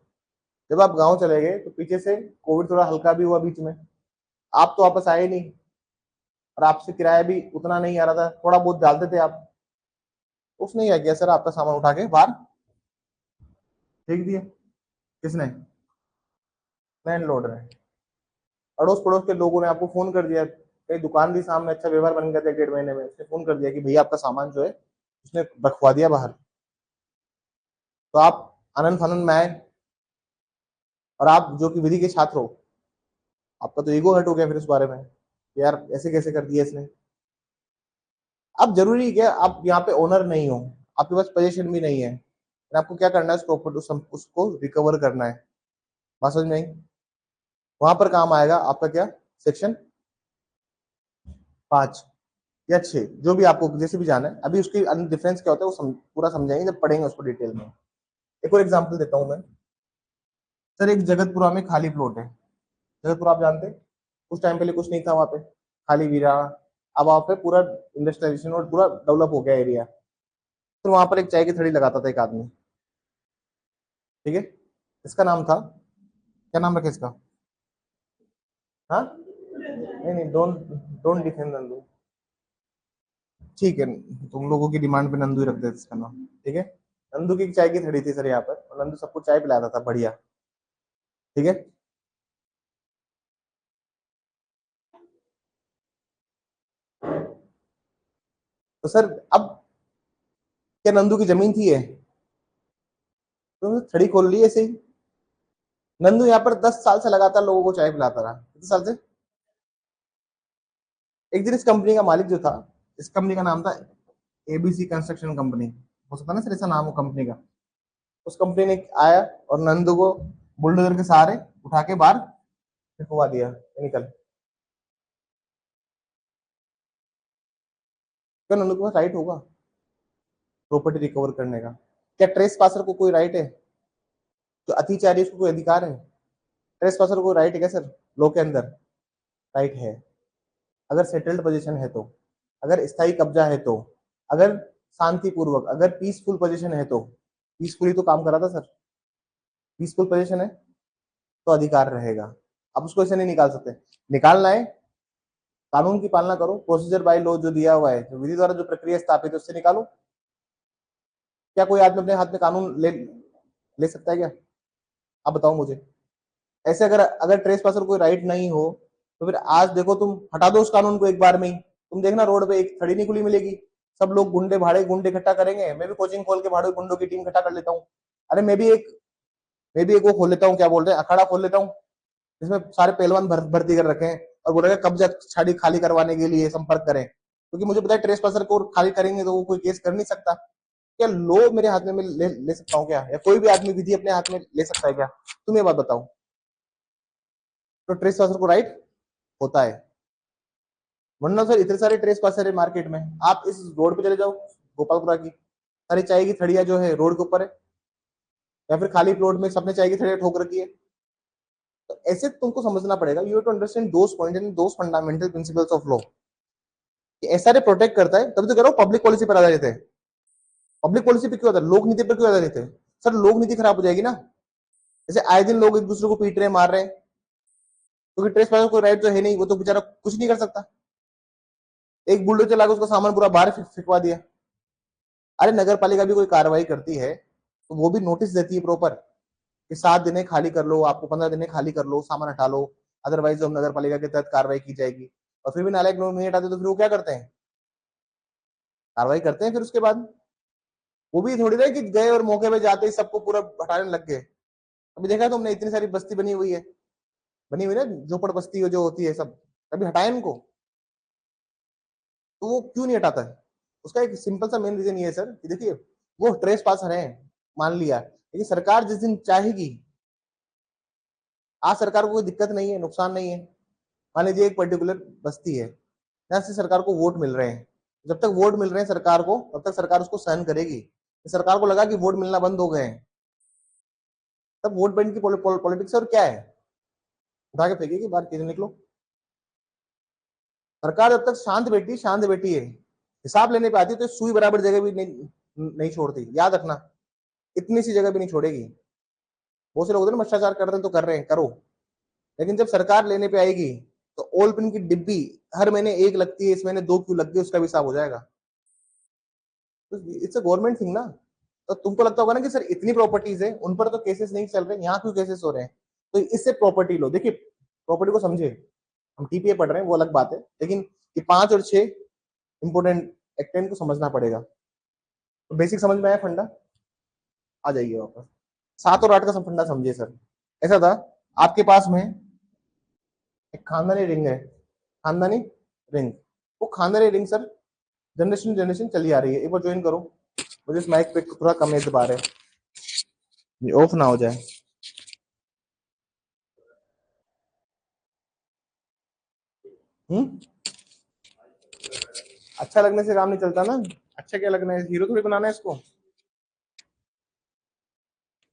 जब आप गाँव चले गए तो पीछे से कोविड थोड़ा हल्का भी हुआ बीच में, आप तो वापस आए नहीं, और आपसे किराया भी उतना नहीं आ रहा था, थोड़ा बहुत डालते थे आप। उसने क्या किया सर, आपका सामान उठा के बाहर फेंक दिया। किसने? लैंडलॉर्ड ने। अड़ोस पड़ोस के लोगों ने आपको फोन कर दिया, कहीं दुकान भी सामने, अच्छा व्यवहार बन गया था 1-1.5 महीने में, उसने फोन कर दिया कि भैया आपका सामान जो है उसने रखवा दिया बाहर। तो आप आनंद फानंद में आए, और आप जो कि विधि के छात्र हो, आपका तो ईगो हर्ट हो गया फिर उस बारे में, यार ऐसे कैसे कर दिया इसने। अब जरूरी है क्या, आप यहाँ पे ओनर नहीं हो, आपके पास पोजीशन भी नहीं है, आपको क्या करना है, उस प्रॉपर्टी उसको रिकवर करना है। बात समझ में आई? वहां पर काम आएगा आपका क्या, सेक्शन 5 या 6, जो भी आपको जैसे भी जाना है। अभी उसकी डिफरेंस क्या होता है वो पूरा समझाएंगे जब पढ़ेंगे उसको डिटेल में। एक और एग्जांपल देता हूँ मैं। सर एक जगतपुरा में खाली प्लॉट है, जगतपुरा आप जानते हैं, उस टाइम पहले कुछ नहीं था वहां पे, खाली वीरा। अब वहां पे पूरा इंडस्ट्रियलाइजेशन और पूरा डेवलप हो गया एरिया। तो वहां पर एक चाय की थड़ी लगाता था एक आदमी, ठीक है? इसका नाम था, क्या नाम रखे इसका? हाँ, नहीं नहीं, डोंट डोंट डिफेंड नंदू, ठीक है? तुम लोगों की डिमांड पे नंदू ही रख देते इसका नाम, ठीक है? नंदू की चाय की थड़ी थी सर यहाँ पर, और नंदू सबको चाय पिलाता था बढ़िया, ठीक है? तो सर अब क्या नंदू की जमीन थी है, तो थड़ी खोल ली ऐसे ही। नंदू यहाँ पर 10 साल से लगातार लोगों को चाय पिलाता रहा, कितने साल से? एक दिन इस कंपनी का मालिक जो था, इस कंपनी का नाम था एबीसी कंस्ट्रक्शन कंपनी, हो सकता है ना सर ऐसा नाम हो कंपनी का। उस कंपनी ने आया और नंदू को बुलडोजर के सहारे उठा के बाहर फेंकवा दिया, निकल। क्या नंदू के पास राइट होगा? प्रॉपर्टी रिकवर करने का। क्या ट्रेस पासर को कोई राइट है? जो अतिचारी उसको कोई अधिकार है? ट्रेस पासर को राइट है क्या सर लॉ के अंदर? राइट है, अगर सेटल्ड पोजीशन है तो, अगर स्थायी कब्जा है तो, अगर शांतिपूर्वक, अगर पीसफुल पोजीशन है तो। पीसफुली तो काम करा था सर, पीसफुल पोजीशन है तो अधिकार रहेगा। अब उसको ऐसे नहीं निकाल सकते। निकालना है, कानून की पालना करो, प्रोसीजर बाय लॉ जो दिया हुआ है, जो विधि द्वारा जो प्रक्रिया स्थापित है उससे निकालो। क्या कोई आदमी अपने हाथ में कानून ले सकता है क्या? आप बताओ मुझे। ऐसे अगर अगर ट्रेस पासर कोई राइट नहीं हो तो फिर आज देखो, तुम हटा दो उस कानून को एक बार में ही, तुम देखना रोड पे एक थड़ी नहीं खुली मिलेगी। सब लोग गुंडे भाड़े गुंडे इकट्ठा करेंगे। मैं भी कोचिंग खोल के भाड़े गुंडों की टीम इकट्ठा कर लेता हूँ। अरे मैं भी एक वो खोल लेता हूँ, क्या बोल रहे हैं, अखाड़ा खोल लेता हूँ, जिसमें सारे पहलवान भर्ती कर रखे हैं, और बोल रहे हैं कब्जा छाड़ी खाली करवाने के लिए संपर्क करें, क्योंकि मुझे पता है ट्रेस पासर को खाली करेंगे तो वो कोई केस कर नहीं सकता। क्या लो मेरे हाथ में मैं ले सकता हूँ क्या? या कोई भी आदमी विधि अपने हाथ में ले सकता है क्या? तुम ये बात बताओ। तो ट्रेस पासर को राइट होता है, वरना सर इतने सारे ट्रेस पासर है मार्केट में। आप इस रोड पे चले जाओ, गोपालपुरा की सारी चाय की थड़िया जो है रोड के ऊपर है, या फिर खाली प्लॉट में सबने चाय की थड़िया ठोक रखी है। तो ऐसे तुमको समझना पड़ेगा, you have to understand those point and those fundamental principles of law. SRA protect करता है, तभी तो कह रहा हूं पब्लिक पॉलिसी पर आधारित है। पब्लिक पॉलिसी पे क्यों आधारित, लोक नीति पर क्यों आधारित है? सर लोक नीति खराब हो जाएगी ना। जैसे आए दिन लोग एक दूसरे को पीट रहे हैं, मार रहे हैं, क्योंकि ट्रेस पासर को राइट तो है नहीं, वो तो बेचारा कुछ नहीं कर सकता। एक बुलडोजर चला के उसका सामान पूरा बाहर फिकवा दिया। अरे नगर पालिका भी कोई कार्रवाई करती है तो वो भी नोटिस देती है प्रॉपर कि 7 दिन खाली कर लो, आपको 15 दिन खाली कर लो, सामान हटा लो, अदरवाइज हम नगर पालिका के तहत कार्रवाई की जाएगी। और फिर भी नालायक लोग नहीं हटाते तो फिर वो क्या करते हैं? कार्रवाई करते हैं फिर उसके बाद। वो भी थोड़ी ना कि गए और मौके पे जाते ही सबको पूरा हटाने लग गए। अभी देखा है तुमने, इतनी सारी बस्ती बनी हुई है, बनी हुई ना झोपड़ बस्ती जो होती है सब, कभी हटाए इनको? तो वो क्यों नहीं हटाता है? उसका एक सिंपल सा मेन रीजन ये है सर कि देखिए, वो ट्रेस पासर है मान लिया, लेकिन सरकार जिस दिन चाहेगी, आज सरकार को कोई दिक्कत नहीं है, नुकसान नहीं है। मान लीजिए एक पर्टिकुलर बस्ती है, यहाँ से सरकार को वोट मिल रहे हैं, जब तक वोट मिल रहे हैं सरकार को तब तक सरकार उसको सहन करेगी। सरकार को लगा कि वोट मिलना बंद हो गए हैं, तब वोट बैंक की पॉलिटिक्स और क्या है, उठा के फेंकेगी बाहर, चीजें निकलो। सरकार जब तक शांत बैठी है, हिसाब लेने पे आती है तो सुई बराबर जगह भी नहीं छोड़ती, याद रखना, इतनी सी जगह भी नहीं छोड़ेगी। बहुत से लोग होते हैं ना, भ्रष्टाचार कर रहे हैं तो कर रहे हैं, करो, लेकिन जब सरकार लेने पे आएगी तो ओल पिन की डिब्बी हर महीने एक लगती है, इस महीने 2 क्यों लग गई, उसका भी हिसाब हो जाएगा। तो इट्स अ गवर्नमेंट थिंग ना। तो तुमको लगता होगा ना कि सर इतनी प्रॉपर्टीज है उन पर तो केसेस नहीं चल रहे, यहाँ क्यों केसेस हो रहे हैं? तो इससे प्रॉपर्टी लो, देखिए प्रॉपर्टी को समझे, हम टीपीए पढ़ रहे हैं वो अलग बात है, लेकिन ये 5 और 6 इंपोर्टेंट एक्ट को समझना पड़ेगा। तो बेसिक समझ में आया फंडा, आ जाइए वापस। 7 और 8 का सब फंडा समझिए सर। ऐसा था, आपके पास में एक खानदानी रिंग है, खानदानी रिंग, वो खानदानी रिंग सर जनरेशन जनरेशन चली आ रही है। एक बार ज्वाइन करो, मुझे इस माइक पे थोड़ा कम एतबार है, ये ऑफ ना हो जाए। हम्म, अच्छा लगने से काम नहीं चलता ना। अच्छा क्या लगना है, हीरो थोड़ी बनाना है इसको।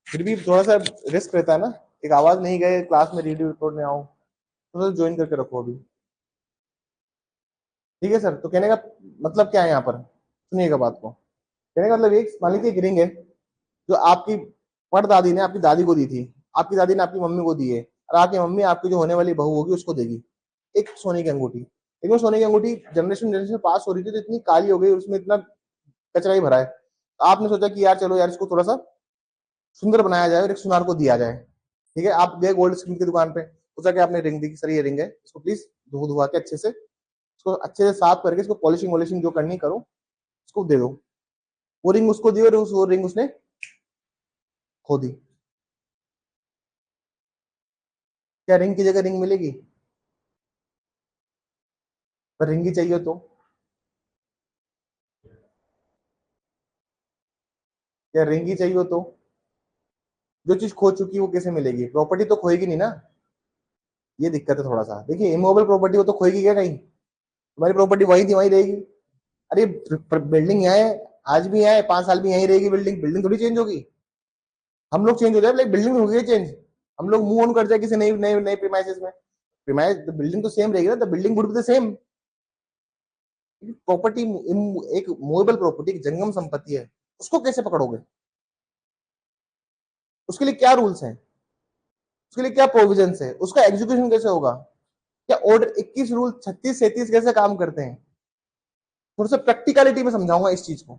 फिर भी थोड़ा सा रिस्क रहता है ना, एक आवाज नहीं गए क्लास में रीडियो रिकॉर्ड में आओ, तो ज्वाइन करके रखो अभी। ठीक है सर, तो कहने का मतलब क्या है यहाँ पर, सुनिएगा बात को। कहने का मतलब एक, मान लीजिए एक रिंग है जो आपकी परदादी ने आपकी दादी को दी थी, आपकी दादी ने आपकी मम्मी को दी है, और आपकी मम्मी आपकी जो होने वाली बहू होगी उसको देगी, एक सोने की अंगूठी। लेकिन वो सोने की अंगूठी जनरेशन जनरेशन पास हो रही थी तो इतनी काली हो गई, उसमें इतना कचरा ही भरा है, तो आपने सोचा कि यार चलो यार इसको थोड़ा सा सुंदर बनाया जाए और एक सुनार को दिया जाए। ठीक है, आप गए गोल्ड स्मिथ की दुकान पे, सोचा कि आपने रिंग दी, सर ये रिंग है, इसको प्लीज धो धुआ के अच्छे से, इसको अच्छे से साफ करके इसको पॉलिशिंग वॉलिशिंग जो करनी करो, उसको दे दो। वो रिंग उसको दी और वो रिंग उसने खो दी। क्या रिंग की जगह रिंग मिलेगी? पर रिंग ही चाहिए तो, क्या रिंग ही चाहिए तो, जो चीज खो चुकी है वो कैसे मिलेगी? प्रॉपर्टी तो खोएगी नहीं ना, ये दिक्कत है थोड़ा सा। देखिए इमोबल प्रॉपर्टी वो तो खोएगी क्या कहीं? तुम्हारी प्रॉपर्टी वही थी वही रहेगी। अरे बिल्डिंग यहाँ है, आज भी है, 5 साल भी यहीं रहेगी बिल्डिंग, बिल्डिंग थोड़ी चेंज होगी। हम लोग चेंज हो जाए, लाइक बिल्डिंग हो गई चेंज, हम लोग मूव ऑन कर जाए किसी नई नई नई प्रीमाइसेस में। प्रीमाइस बिल्डिंग तो सेम रहेगी ना, the building would be the same. Property एक मूवेबल प्रॉपर्टी, एक जंगम संपत्ति है, उसको कैसे पकड़ोगे? उसके लिए क्या रूल्स हैं, उसके लिए क्या प्रोविजन है, उसका एग्जीक्यूशन कैसे होगा? क्या ऑर्डर 21 रूल 36 37 कैसे काम करते हैं? थोड़ा सा प्रैक्टिकलिटी में समझाऊंगा इस चीज को।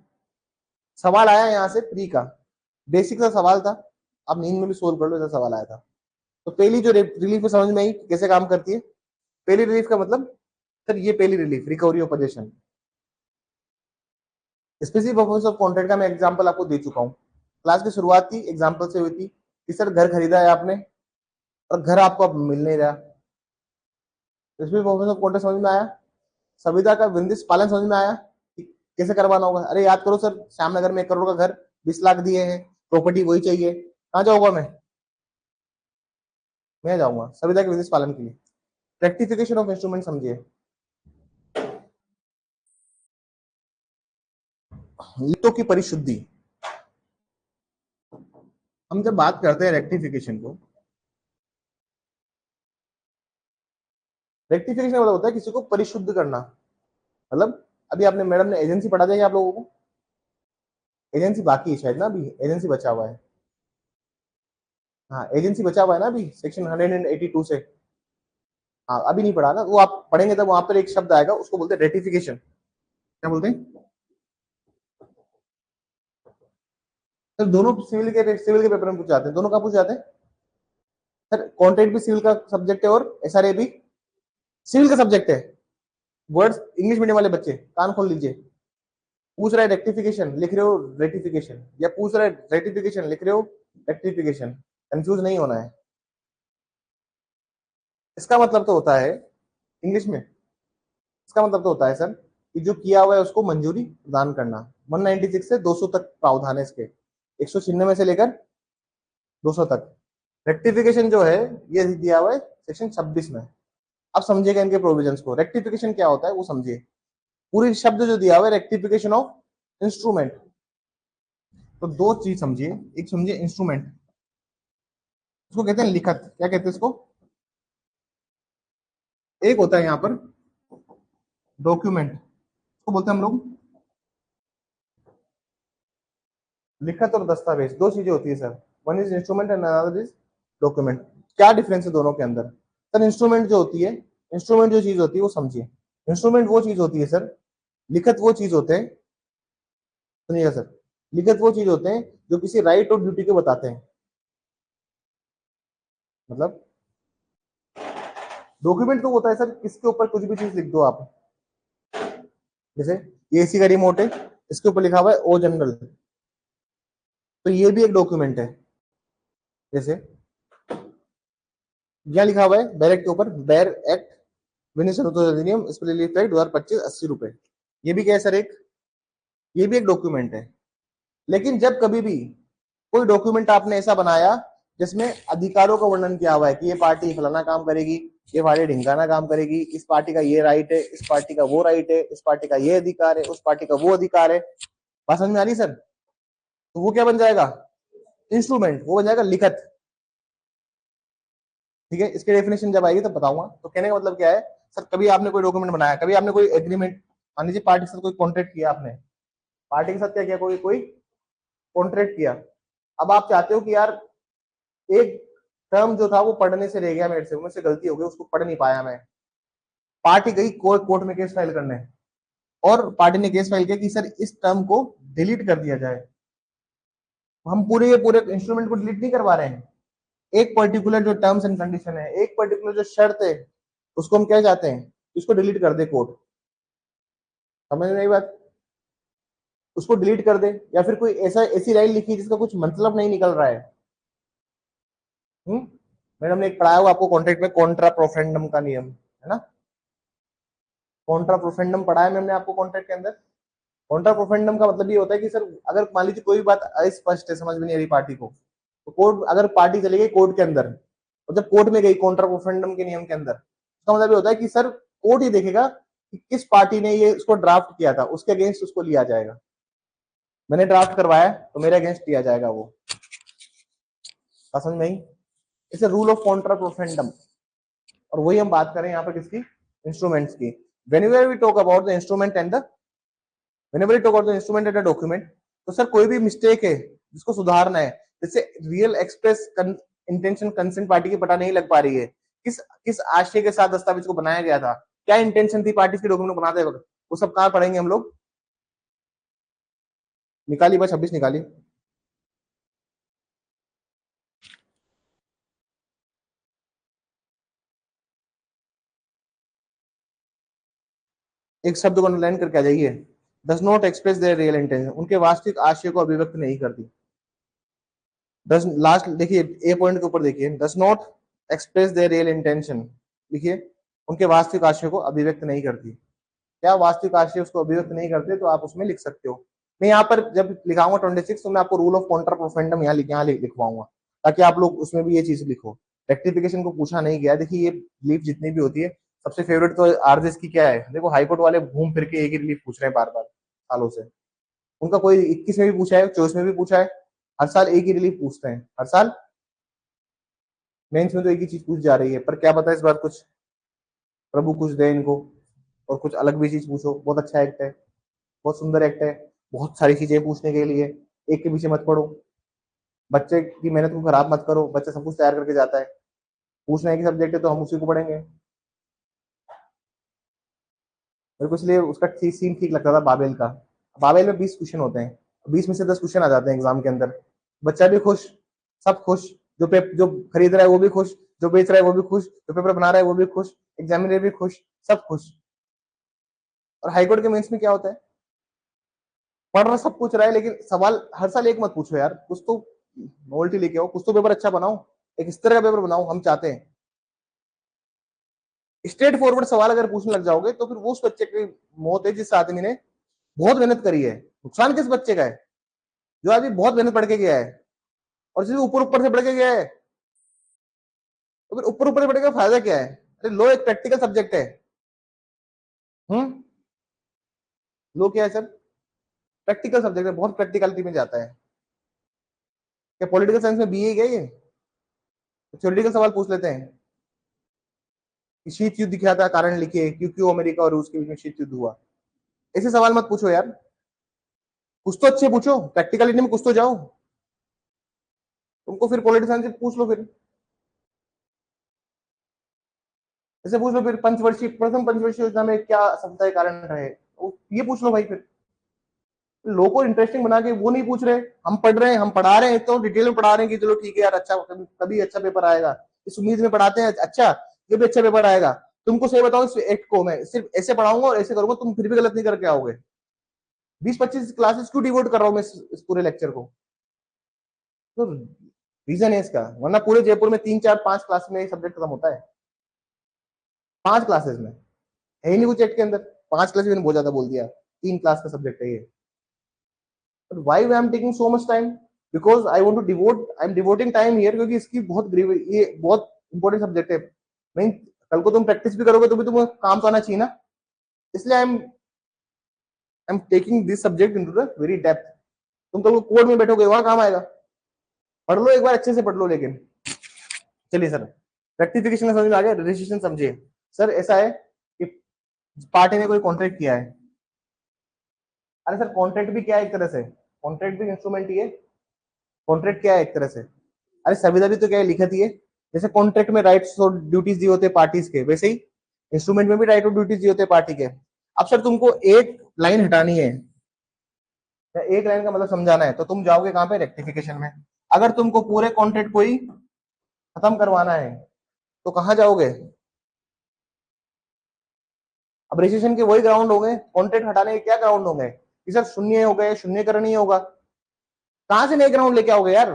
सवाल आया यहाँ से प्री का, बेसिक सा सवाल था, आप नींद में भी सोल्व कर लो, ऐसा सवाल आया था। तो पहली जो रिलीफ में समझ में आई कैसे काम करती है। पहली रिलीफ का मतलब, सर ये पहली relief recovery of possession. Specific purpose of contract का मैं एग्जांपल आपको दे चुका हूँ। क्लास की शुरुआत थी एग्जांपल से हुई थी कि सर घर खरीदा है आपने और घर आपको अब मिल नहीं रहा। स्पेसिफिक पर्पस ऑफ कॉन्ट्रैक्ट समझ में आया। संविदा का विंदिश पालन समझ में आया कि कैसे करवाना होगा। अरे याद करो सर, श्यामनगर में 1 करोड़ का घर 20 लाख दिए हैं, प्रॉपर्टी वही चाहिए, कहाँ जाऊंगा मैं जाऊंगा संविदा के विंदिश पालन के लिए। रेक्टिफिकेशन ऑफ इंस्ट्रूमेंट समझिए। लिखतों की परिशुद्धि, हम जब बात करते हैं रेक्टिफिकेशन को, रेक्टिफिकेशन मतलब होता है किसी को परिशुद्ध करना। मतलब अभी आपने, मैडम ने एजेंसी पढ़ा दिया आप लोगों को? एजेंसी बाकी है शायद ना, अभी एजेंसी बचा हुआ है। हाँ एजेंसी बचा हुआ है ना अभी सेक्शन 182 से। हाँ अभी नहीं पढ़ा ना, वो आप पढ़ेंगे तब वहां पर एक शब्द आएगा, उसको बोलते हैं रेटिफिकेशन। क्या बोलते हैं सर? दोनों सिविल के पेपर में पूछ जाते हैं। दोनों का पूछ जाते हैं सर। कॉन्ट्रैक्ट भी सिविल का सब्जेक्ट है और एसआरए भी सिविल का सब्जेक्ट है। वर्ड्स इंग्लिश मीडियम वाले बच्चे कान खोल लीजिए। पूछ रहा है रेक्टिफिकेशन, लिख रहे हो रेटिफिकेशन, या पूछ रहा है रेटिफिकेशन, लिख रहे हो रेक्टिफिकेशन। कंफ्यूज नहीं होना है। इसका मतलब तो होता है इंग्लिश में, इसका मतलब तो होता है सर कि जो किया हुआ है उसको मंजूरी प्रदान करना। 196 से 200 तक प्रावधान है इसके, 196 से लेकर 200 तक। रेक्टिफिकेशन जो है ये दिया हुआ है सेक्शन 26 में। अब समझिएगा इनके प्रोविजंस को। रेक्टिफिकेशन क्या होता है वो समझिए। पूरी शब्द जो दिया हुआ है रेक्टिफिकेशन ऑफ इंस्ट्रूमेंट, तो दो चीज समझिए। एक समझिए इंस्ट्रूमेंट, उसको कहते हैं लिखत। क्या कहते हैं इसको? एक होता है यहाँ पर डॉक्यूमेंट, उसको बोलते हैं हम लोग लिखत और दस्तावेज। दो चीजें होती है sir, one is instrument and another is document. क्या डिफरेंस है दोनों के अंदर? सर इंस्ट्रूमेंट जो होती है, इंस्ट्रूमेंट जो चीज होती है वो समझिए। इंस्ट्रूमेंट वो चीज होती है सर, लिखत वो चीज होते हैं, सुनिएगा सर, लिखत वो चीज होते हैं जो किसी राइट और ड्यूटी को बताते हैं। मतलब डॉक्यूमेंट तो होता है सर किसके ऊपर कुछ भी चीज लिख दो आप। जैसे ये एसी का रिमोट है, इसके ऊपर लिखा हुआ है ओ जनरल, तो ये भी एक डॉक्यूमेंट है। जैसे यहाँ लिखा हुआ है बैर एक्ट के ऊपर, बैर एक्ट विनियम 2025 ₹80। ये भी क्या है सर? एक, ये भी एक डॉक्यूमेंट है। लेकिन जब कभी भी कोई डॉक्यूमेंट आपने ऐसा बनाया जिसमें अधिकारों का वर्णन किया हुआ है कि ये पार्टी फलाना काम करेगी, ये पार्टी ढिंकाना काम करेगी, इस पार्टी का ये राइट है, इस पार्टी का वो राइट है, इस पार्टी का ये अधिकार है, उस पार्टी का वो अधिकार है, बात समझ में आ रही सर? तो वो क्या बन जाएगा? इंस्ट्रूमेंट, वो बन जाएगा लिखत। ठीक है, इसकी डेफिनेशन जब आएगी तब बताऊंगा। तो कहने का मतलब क्या है सर, कभी आपने कोई डॉक्यूमेंट बनाया, कभी आपने कोई एग्रीमेंट, मान लीजिए पार्टी के साथ कोई कॉन्ट्रैक्ट किया आपने, पार्टी के साथ क्या किया, कोई कोई कॉन्ट्रैक्ट किया। अब आप चाहते हो कि यार एक टर्म जो था वो पढ़ने से रह गया मेरे से, मुझसे गलती हो गई, उसको पढ़ नहीं पाया मैं। पार्टी गई कोर्ट में केस फाइल करने, और पार्टी ने केस फाइल किया कि सर इस टर्म को डिलीट कर दिया जाए। हम पूरे ये पूरे इंस्ट्रूमेंट को डिलीट नहीं करवा रहे हैं, एक पर्टिकुलर जो टर्म्स एंड कंडीशन है, एक पर्टिकुलर जो शर्त है, उसको हम क्या चाहते हैं, इसको डिलीट कर दे कोर्ट। समझ में आई बात? उसको डिलीट कर दे, या फिर कोई ऐसा ऐसी लाइन लिखी जिसका कुछ मतलब नहीं निकल रहा है। मैडम ने एक पढ़ाया हुआ आपको कॉन्ट्रैक्ट में, कॉन्ट्रा प्रोफेंडम का नियम, है ना? कॉन्ट्रा प्रोफेंडम पढ़ा है मैंने आपको कॉन्ट्रैक्ट के अंदर। कॉन्ट्रा प्रोफेंडम का मतलब ये होता है कि सर अगर मान लीजिए कोई बात अस्पष्ट है, समझ में नहीं आ रही पार्टी को, तो कोर्ट, अगर पार्टी चली गई कोर्ट के अंदर, और जब कोर्ट में गई कॉन्ट्रा प्रोफेंडम के नियम के अंदर, उसका मतलब ये होता है कि सर कोर्ट ही देखेगा कि किस पार्टी ने ये उसको ड्राफ्ट किया था, उसके अगेंस्ट उसको लिया जाएगा। मैंने ड्राफ्ट करवाया तो मेरे अगेंस्ट दिया जाएगा वो। समझ में आई? इसे रूल ऑफ कॉन्ट्रा प्रोफेंडम। और वही हम बात करें यहाँ पर किसकी? इंस्ट्रूमेंट्स की। whenever we talk about the instrument and the whenever we talk about the instrument and the document, तो सर कोई भी मिस्टेक है जिसको सुधारना है, जैसे real express intention consent party की पता नहीं लग पा रही है, किस किस आशय के साथ दस्तावेज को बनाया गया था, क्या इंटेंशन थी पार्टी के डॉक्यूमेंट को बनाते वक्त, वो सब कहाँ पढ़ेंगे हम लोग? निकाली बस 26 निकाली। एक शब्द को अंडरलाइन करके आ जाइए। Does not express their real intention, उनके वास्तविक आशय को अभिव्यक्त नहीं करती। डज लास्ट देखिए, ए पॉइंट के ऊपर देखिए, does not express their real intention, लिखिए उनके वास्तविक आशय को अभिव्यक्त नहीं करती। क्या वास्तविक आशय उसको अभिव्यक्त नहीं करते तो आप उसमें लिख सकते हो। मैं यहाँ पर जब लिखाऊंगा 26 तो मैं आपको रूल ऑफ कॉन्ट्रा प्रोफेंडम यहाँ लिखवाऊंगा, ताकि आप लोग उसमें भी ये चीज लिखो। रेक्टिफिकेशन को पूछा नहीं गया। देखिए ये रिलीफ जितनी भी होती है, सबसे फेवरेट तो आरजेस की क्या है, देखो हाईकोर्ट वाले घूम फिर के एक ही रिलीफ पूछ रहे हैं बार बार सालों से। उनका कोई 21 में भी पूछा है, 24 में भी पूछा है, हर साल एक ही रिलीफ पूछते हैं हर साल। मेंस में तो एक ही चीज पूछ जा रही है, पर क्या पता इस बार कुछ प्रभु कुछ दे इनको और कुछ अलग भी चीज पूछो। बहुत अच्छा एक्ट है, बहुत सुंदर एक्ट है, बहुत सारी चीजें पूछने के लिए। एक के पीछे मत पड़ो, बच्चे की मेहनत को खराब मत करो, बच्चा सब कुछ तैयार करके जाता है। पूछना है कि सब्जेक्ट है तो हम उसी को पढ़ेंगे। मेरे को इसलिए उसका सीन ठीक लगता था बाबेल का। बाबेल में 20 क्वेश्चन होते हैं, 20 में से 10 क्वेश्चन आ जाते हैं एग्जाम के अंदर। बच्चा भी खुश, सब खुश, जो खरीद रहा है वो भी खुश, जो बेच रहा है वो भी खुश, जो पेपर बना रहा है वो भी खुश, एग्जामिनर भी खुश, सब खुश। और हाईकोर्ट के मेंस में क्या होता है, पढ़ रहा सब कुछ रहा है, लेकिन सवाल हर साल एक मत पूछो यार, कुछ तो नोवेल्टी लेके आओ, कुछ तो पेपर अच्छा बनाओ, एक इस तरह का पेपर बनाओ हम चाहते हैं। स्ट्रेट फॉरवर्ड सवाल अगर पूछने लग जाओगे तो फिर वो उस बच्चे की मौत है जिस आदमी ने बहुत मेहनत करी है। नुकसान किस बच्चे का है? जो आदमी बहुत मेहनत पढ़ के गया है, और जिसे ऊपर ऊपर से पढ़ के गया है, तो फिर ऊपर ऊपर से पढ़ के फायदा क्या है? अरे लो एक प्रैक्टिकल सब्जेक्ट है। हम्म लो क्या है सर? प्रैक्टिकल सब्जेक्ट है, बहुत प्रैक्टिकलिटी में जाता है। क्या पॉलिटिकल साइंस में बीए गया ये? थ्योरेटिकल सवाल पूछ लेते हैं कि शीत युद्ध क्या था, कारण लिखिए, क्यों क्यों अमेरिका और रूस के बीच में शीत युद्ध हुआ। ऐसे सवाल मत पूछो यार, कुछ तो अच्छे पूछो, प्रैक्टिकलिटी में कुछ तो जाओ। तुमको फिर पॉलिटिकल साइंस से पूछ लो, फिर ऐसे पूछ लो फिर पंचवर्षीय प्रथम पंचवर्षीय योजना में क्या सफलता के कारण रहे, तो ये पूछ लो भाई। फिर लोगों को इंटरेस्टिंग बना के वो नहीं पूछ रहे। हम पढ़ रहे हैं, हम पढ़ा रहे हैं तो डिटेल में पढ़ा रहे हैं कि चलो ठीक है यार, अच्छा कभी कभी अच्छा पेपर आएगा, इस उम्मीद में पढ़ाते हैं अच्छा ये भी अच्छा पेपर आएगा। तुमको सही बताओ, इस एक्ट को मैं सिर्फ ऐसे पढ़ाऊंगा और ऐसे करूंगा, तुम फिर भी गलत नहीं करके आओगे। 20-25 क्लासेस क्यों डिवोट कर रहा हूँ मैं इस पूरे लेक्चर को? तो रीजन है इसका, वरना पूरे जयपुर में 3-4-5 क्लास में सब्जेक्ट खत्म होता है। 5 क्लासेस में है ही नहीं कुछ एक्ट के अंदर। 5 क्लास मैंने बहुत ज्यादा बोल दिया, 3 क्लास का सब्जेक्ट है ये। But why I am taking so much time? Because I want to devote, I am devoting time here, क्योंकि इसकी ये बहुत इंपॉर्टेंट सब्जेक्ट है। मैं कल को तुम प्रैक्टिस भी करोगे तो भी तुम्हें काम तो आना चाहिए ना। इसलिए I am taking this subject into the very depth. तुम कल को कोड में बैठोगे वहां काम आएगा। पढ़ लो एक बार अच्छे से पढ़ लो। लेकिन चलिए सर, रेक्टिफिकेशन समझ में आ गया, रजिस्ट्रेशन समझिए। सर ऐसा है कि पार्टी ने कोई कॉन्ट्रैक्ट किया है। अरे सर कॉन्ट्रैक्ट भी क्या है एक तरह से, कॉन्ट्रैक्ट भी इंस्ट्रूमेंट ही है। कॉन्ट्रैक्ट क्या है एक तरह से? अरे संविदा भी तो क्या है, लिखत ही है। जैसे कॉन्ट्रैक्ट में राइट्स और ड्यूटीज दिए होते हैं पार्टीज के, वैसे ही इंस्ट्रूमेंट में भी राइट और ड्यूटीज दिए होते हैं पार्टी के। अब सर तुमको एक लाइन हटानी है या एक लाइन का मतलब समझाना है, तो तुम जाओगे कहां पे? रेक्टिफिकेशन में। अगर तुमको पूरे कॉन्ट्रैक्ट को ही खत्म करवाना है तो कहां जाओगे? अब रजिस्ट्रेशन के वही ग्राउंड होंगे, कॉन्ट्रैक्ट हटाने के क्या ग्राउंड होंगे कि सर शून्य हो गए, शून्यकरण ही होगा। कहां से नए ग्राउंड लेके आओगे यार?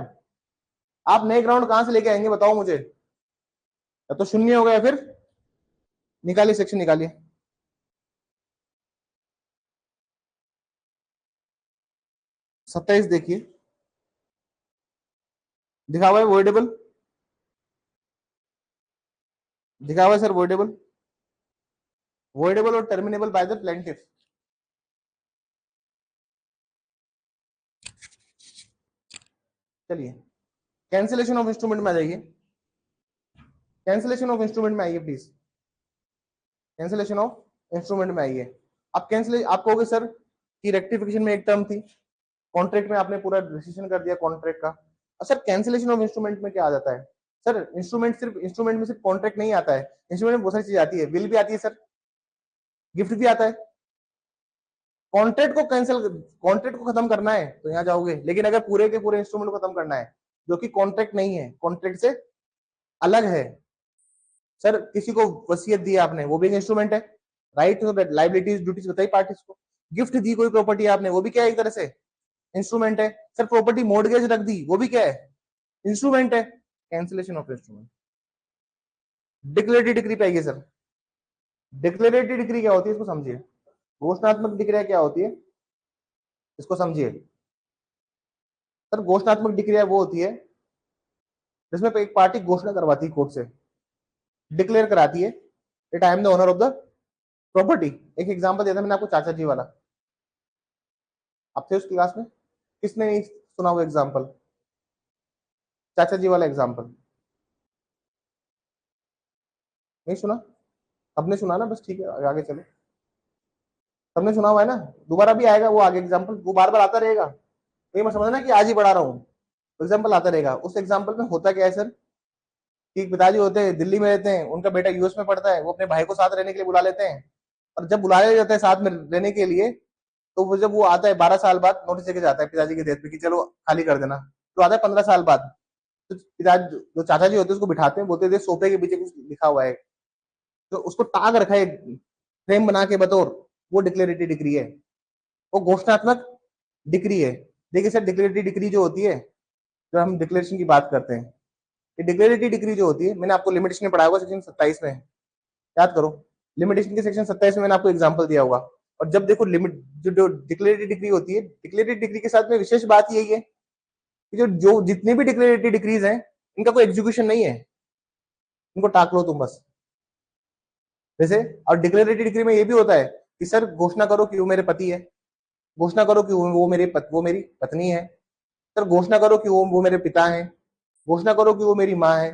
आप नए ग्राउंड कहां से लेके आएंगे बताओ मुझे? या तो शून्य हो गया, फिर निकालिए सेक्शन निकालिए। 27 देखिए, दिखा हुआ है वोइडेबल, दिखा हुआ है सर वोइडेबल, वोइडेबल और टर्मिनेबल बाय द प्लेंटिफ। चलिए कैंसिलेशन ऑफ इंस्ट्रूमेंट में आ जाइए, कैंसिलेशन ऑफ इंस्ट्रूमेंट में आइए प्लीज, कैंसिलेशन ऑफ इंस्ट्रूमेंट में आइए। आप कैंसिल, आप कहोगे सर कि रेक्टिफिकेशन में एक टर्म थी, कॉन्ट्रैक्ट में आपने पूरा डिसीजन कर दिया कॉन्ट्रैक्ट का, और सर कैंसिलेशन ऑफ इंस्ट्रूमेंट में क्या आ जाता है? सर इंस्ट्रूमेंट सिर्फ, इंस्ट्रूमेंट में सिर्फ कॉन्ट्रैक्ट नहीं आता है, इंस्ट्रूमेंट में बहुत सारी चीज आती है, विल भी आती है सर, गिफ्ट भी आता है। कॉन्ट्रैक्ट को कैंसिल, कॉन्ट्रैक्ट को खत्म करना है तो यहाँ जाओगे, लेकिन अगर पूरे के पूरे इंस्ट्रूमेंट को खत्म करना है जो कि कॉन्ट्रैक्ट नहीं है, कॉन्ट्रैक्ट से अलग है, सर किसी को वसीयत दी आपने वो भी एक इंस्ट्रूमेंट है, राइट, लाइबिलिटीज ड्यूटीज बताई पार्टीज को, गिफ्ट दी कोई प्रॉपर्टी आपने वो भी क्या है, एक तरह से इंस्ट्रूमेंट है। सर प्रॉपर्टी मॉर्गेज रख दी वो भी क्या है, इंस्ट्रूमेंट है। Cancellation of instrument. Declaratory decree पे आइए सर, डिक्लेरेटरी डिक्री क्या होती है इसको समझिए, घोषणात्मक डिक्रिया क्या होती है इसको समझिए। सर घोषणात्मक डिक्रिया वो होती है जिसमें एक पार्टी घोषणा करवाती है कोर्ट से, डिक्लेयर कराती है that I am the owner of the property. एक एग्जांपल दिया था मैंने आपको चाचा जी वाला, आप थे उस क्लास में, किसने नहीं सुना वो एग्जांपल, चाचा जी वाला एग्जांपल नहीं सुना? सबने सुना ना, बस ठीक है आगे चलो, सबने सुना हुआ है ना, दोबारा भी आएगा वो आगे एग्जांपल, वो बार बार आता रहेगा, तो ये मैं समझना कि आज ही पढ़ा रहा हूँ, एग्जाम्पल आता रहेगा। उस एग्जाम्पल में होता क्या है सर कि पिताजी होते हैं दिल्ली में रहते हैं, उनका बेटा यूएस में पढ़ता है, वो अपने भाई को साथ रहने के लिए बुला लेते हैं, और जब बुलाया जाता है साथ में रहने के लिए, तो वो जब वो आता है 12 साल बाद नोटिस देके जाता है पिताजी के डेथ पे कि चलो खाली कर देना, तो आता है 15 साल बाद, तो पिताजी जो चाचा जी होते हैं उसको बिठाते हैं, बोलते हैं सोफे के पीछे कुछ लिखा हुआ है, तो उसको टांग रखा है फ्रेम बना के बतौर, वो डिक्लेरेटरी डिक्री है, वो घोषणात्मक डिक्री है। देखिए सर डिक्लेरेटरी डिक्री जो होती है, जब हम डिक्लेरेशन की बात करते हैं, ये डिक्लेरेटरी डिक्री जो होती है, मैंने आपको लिमिटेशन में पढ़ाया होगा सेक्शन 27 में, याद करो, लिमिटेशन के सेक्शन 27 में मैंने आपको एग्जांपल दिया होगा। और जब देखो लिमिट जो डिक्लेरेटरी डिग्री होती है, डिक्लेरेटरी डिग्री के साथ में विशेष बात यही है कि जो जो जितनी भी डिक्लेरेटरी डिग्रीज हैं इनका कोई एग्जीक्यूशन नहीं है, इनको टाक लो तुम बस जैसे। और डिक्लेरेटरी डिग्री में ये भी होता है कि सर घोषणा करो कि वो मेरे पति है, घोषणा करो कि वो मेरी पत्नी है, सर घोषणा करो कि वो मेरे पिता है, घोषणा करो कि वो मेरी माँ है।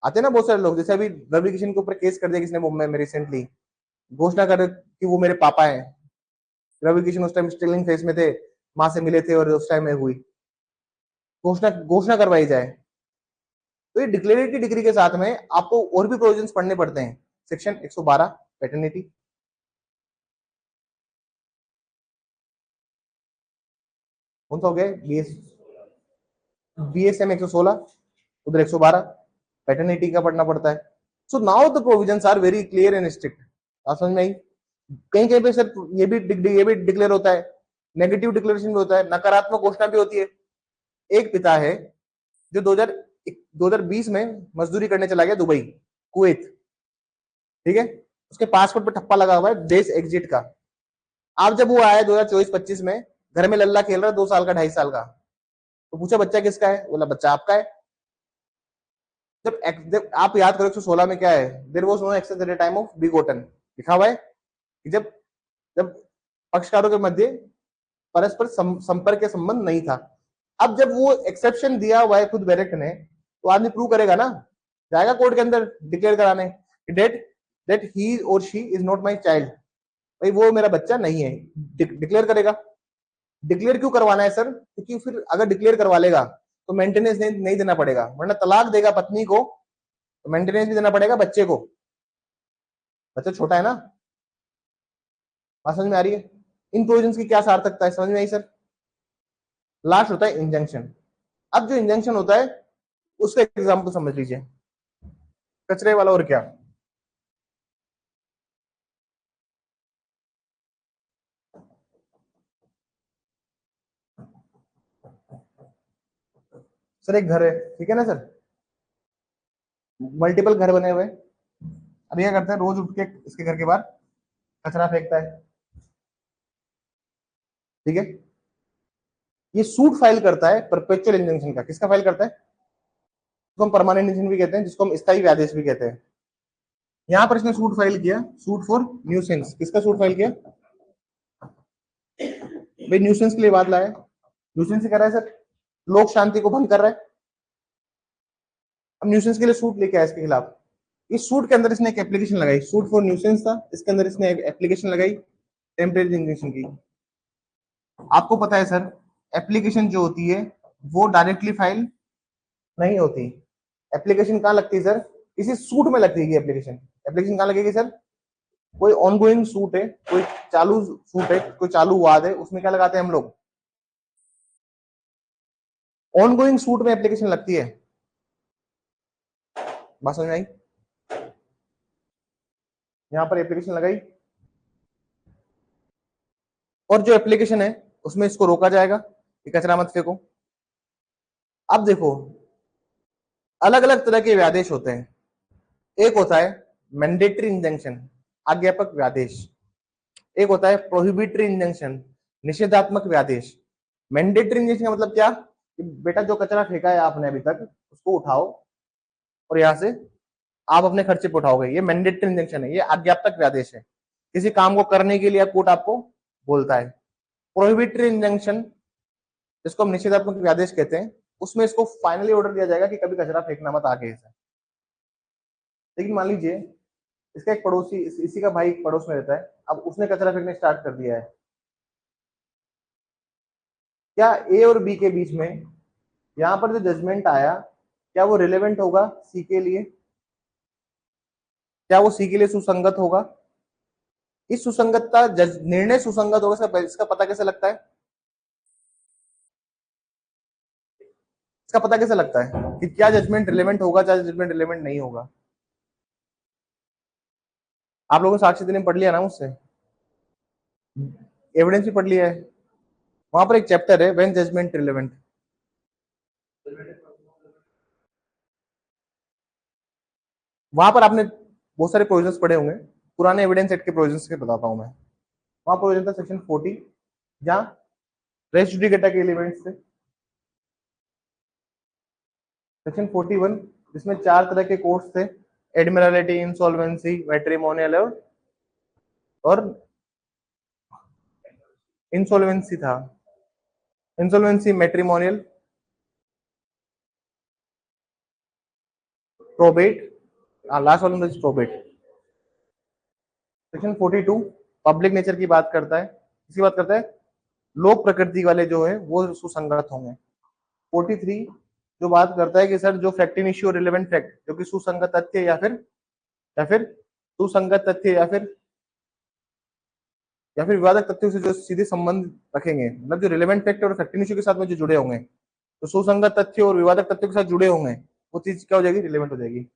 आते हैं ना बहुत सारे लोग, जैसे अभी रवि किशन के ऊपर केस कर दिया किसने मुंबई में रिसेंटली, घोषणा कर कि वो मेरे पापा हैं, रवि किशन उस टाइम स्ट्रगलिंग फेज में थे, माँ से मिले थे और उस टाइम में हुई घोषणा, घोषणा करवाई जाए। तो ये डिक्लेरेटरी डिग्री के साथ में आपको और भी प्रोविजंस पढ़ने पड़ते हैं, सेक्शन 112 पैटर्निटी, कौन सा हो गया, बीएसएम 116, उधर 112 पैटर्निटी का पढ़ना पड़ता है। So now the provisions are very clear and strict, आप समझ में आई? कहीं कहीं पे सर ये भी डिक्लेयर होता है, नेगेटिव डिक्लेरेशन भी होता है, नकारात्मक घोषणा भी होती है। एक पिता है जो 2020 में मजदूरी करने चला गया दुबई, कुवैत, ठीक है, उसके पासपोर्ट पर ठप्पा लगा हुआ है देश एग्जिट का। अब जब वो आया 2024-25 में, घर में लल्ला खेल रहा है 2 साल का 2.5 साल का, तो पूछा बच्चा किसका है, बोला बच्चा आपका है। जब आप याद करो 116 में क्या है, there was no access at the time of begotten, लिखा हुआ है कि जब जब पक्षकारों के मध्य परस्पर संपर्क के संबंध नहीं था। अब जब वो एक्सेप्शन दिया हुआ है खुद बैरेक्ट ने, तो आदमी प्रूव करेगा ना, जाएगा कोर्ट के अंदर डिक्लेयर कराने डेट दैट ही और she is not my child, भाई वो मेरा बच्चा नहीं है, डिक्लेयर करेगा। डिक्लेयर क्यों करवाना है सर, क्योंकि फिर अगर डिक्लेयर करवा लेगा तो मेंटेनेंस नहीं देना पड़ेगा, वरना तलाक देगा पत्नी को तो मेंटेनेंस भी देना पड़ेगा बच्चे को, बच्चा छोटा है ना। बात समझ में आ रही है? इन प्रोविजंस की क्या सार्थकता है, समझ में आई सर? लास्ट होता है इंजंक्शन। अब जो इंजंक्शन होता है उसका एग्जाम्पल समझ लीजिए, कचरे वाला और क्या, सर एक घर है, ठीक है ना सर, मल्टीपल घर बने हुए, अब क्या करता है, रोज उठ के इसके घर के बाहर कचरा फेंकता है, ठीक है, ये सूट फाइल करता है परपेचुअल इंजंक्शन का, किसका फाइल करता है, जिसको हम परमानेंट इंजंक्शन भी कहते हैं, जिसको हम स्थायी आदेश भी कहते हैं। यहां पर इसने सूट फाइल किया, सूट फॉर न्यूसेंस, किसका सूट फाइल किया भाई, न्यूसेंस के लिए बात लाया, न्यूसेंस से कह रहा है सर लोक शांति को भंग कर रहा है। अब न्यूसेंस के लिए सूट लेके आया इसके खिलाफ। इस सूट के अंदर इसने एक एप्लीकेशन लगाई, सूट फॉर न्यूसेंस था, इसके अंदर इसने एक एप्लीकेशन लगाई टेम्परेरी इंजेक्शन की। आपको पता है सर, एप्लीकेशन जो होती है वो डायरेक्टली फाइल नहीं होती। एप्लीकेशन कहाँ लगती है सर? किसी सूट में लगती है एप्लीकेशन। एप्लीकेशन कहाँ लगेगी सर? कोई ऑनगोइंग सूट है, कोई चालू सूट है, कोई चालू वाद है, उसमें क्या लगाते हैं हम लोग? ऑनगोइंग सूट में एप्लीकेशन लगती है। बात समझ में आई? यहां पर एप्लीकेशन लगाई और जो एप्लीकेशन है उसमें इसको रोका जाएगा कि कचरा मत फेंको। अब देखो, अलग अलग तरह के व्यादेश होते हैं। एक होता है मैंडेटरी इंजंक्शन, आज्ञापक व्यादेश। एक होता है प्रोहिबिटरी इंजंक्शन, निषेधात्मक व्यादेश। मैंडेटरी इंजंक्शन का मतलब क्या? कि बेटा जो कचरा फेंका है आपने अभी तक उसको उठाओ और यहां से आप अपने खर्चे पे उठाओगे। ये मैंडेटरी इंजंक्शन है, ये आज्ञापक व्यादेश है। किसी काम को करने के लिए कोर्ट आपको बोलता है। प्रोहिबिटरी इंजंक्शन, जिसको हम निषेधात्मक व्यादेश कहते हैं, उसमें इसको फाइनली ऑर्डर दिया जाएगा कि कभी कचरा फेंकना मत आगे से। लेकिन मान लीजिए इसका एक पड़ोसी, इसी का भाई पड़ोस में रहता है, अब उसने कचरा फेंकने स्टार्ट कर दिया है। क्या ए और बी के बीच में यहां पर जो जजमेंट आया, क्या वो रिलेवेंट होगा सी के लिए? क्या वो सी के लिए सुसंगत होगा? इस सुसंगतता निर्णय सुसंगत होगा, इसका पता कैसे लगता है? इसका पता कैसे लगता है कि क्या जजमेंट रिलेवेंट होगा, क्या जजमेंट रिलेवेंट नहीं होगा? आप लोगों ने साक्ष्य दिन पढ़ लिया ना मुझसे, एविडेंस भी पढ़ लिया है। वहां पर एक चैप्टर है व्हेन जजमेंट रिलेवेंट। वहां पर आपने बहुत सारे प्रोविजंस पढ़े होंगे, पुराने एविडेंस एक्ट के प्रोविजंस के बताता हूं मैं। वहां प्रोविजन था सेक्शन 40, जहां रेस जुडिकेटा के एलिमेंट्स थे। सेक्शन 41, जिसमें 4 तरह के कोर्ट्स थे, एडमिरलिटी, इंसॉल्वेंसी, मैट्रिमोनियल और इंसॉल्वेंसी था। इंसॉल्वेंसी, मैट्रिमोनियल, प्रोबेट, लास्ट वाला प्रोबेट। सेक्शन 42 पब्लिक नेचर की बात करता है, इसकी बात करता है लोक प्रकृति वाले जो है वो सुसंगत होंगे। 43 जो बात करता है कि सर जो fact in issue relevant fact, जो कि सुसंगत तथ्य या फिर सुसंगत तथ्य या फिर विवादक तथ्यों से जो सीधे संबंध रखेंगे, मतलब जो रिलेवेंट फैक्ट और फैक्ट इन इश्यू के साथ में जो जुड़े होंगे, तो सुसंगत तथ्य और विवादक तथ्यों के साथ जुड़े होंगे, वो चीज क्या हो जाएगी? रिलेवेंट हो जाएगी।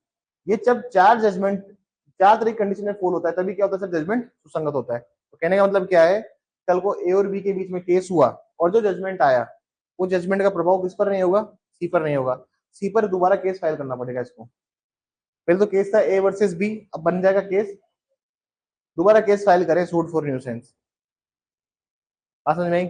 ये जब चार तरह की कंडीशन में फॉल होता है, तभी क्या होता है सर? जजमेंट सुसंगत होता है। तो कहने का मतलब क्या है, कल को ए और बी के बीच में केस हुआ और जो जजमेंट आया, वो जजमेंट का प्रभाव किस पर नहीं होगा? सी पर नहीं होगा। सी पर दोबारा केस फाइल करना पड़ेगा इसको। पहले तो केस था ए वर्सेस बी, अब बन जाएगा केस, दोबारा केस फाइल करें सूट फॉर न्यूसेंस। समझ में?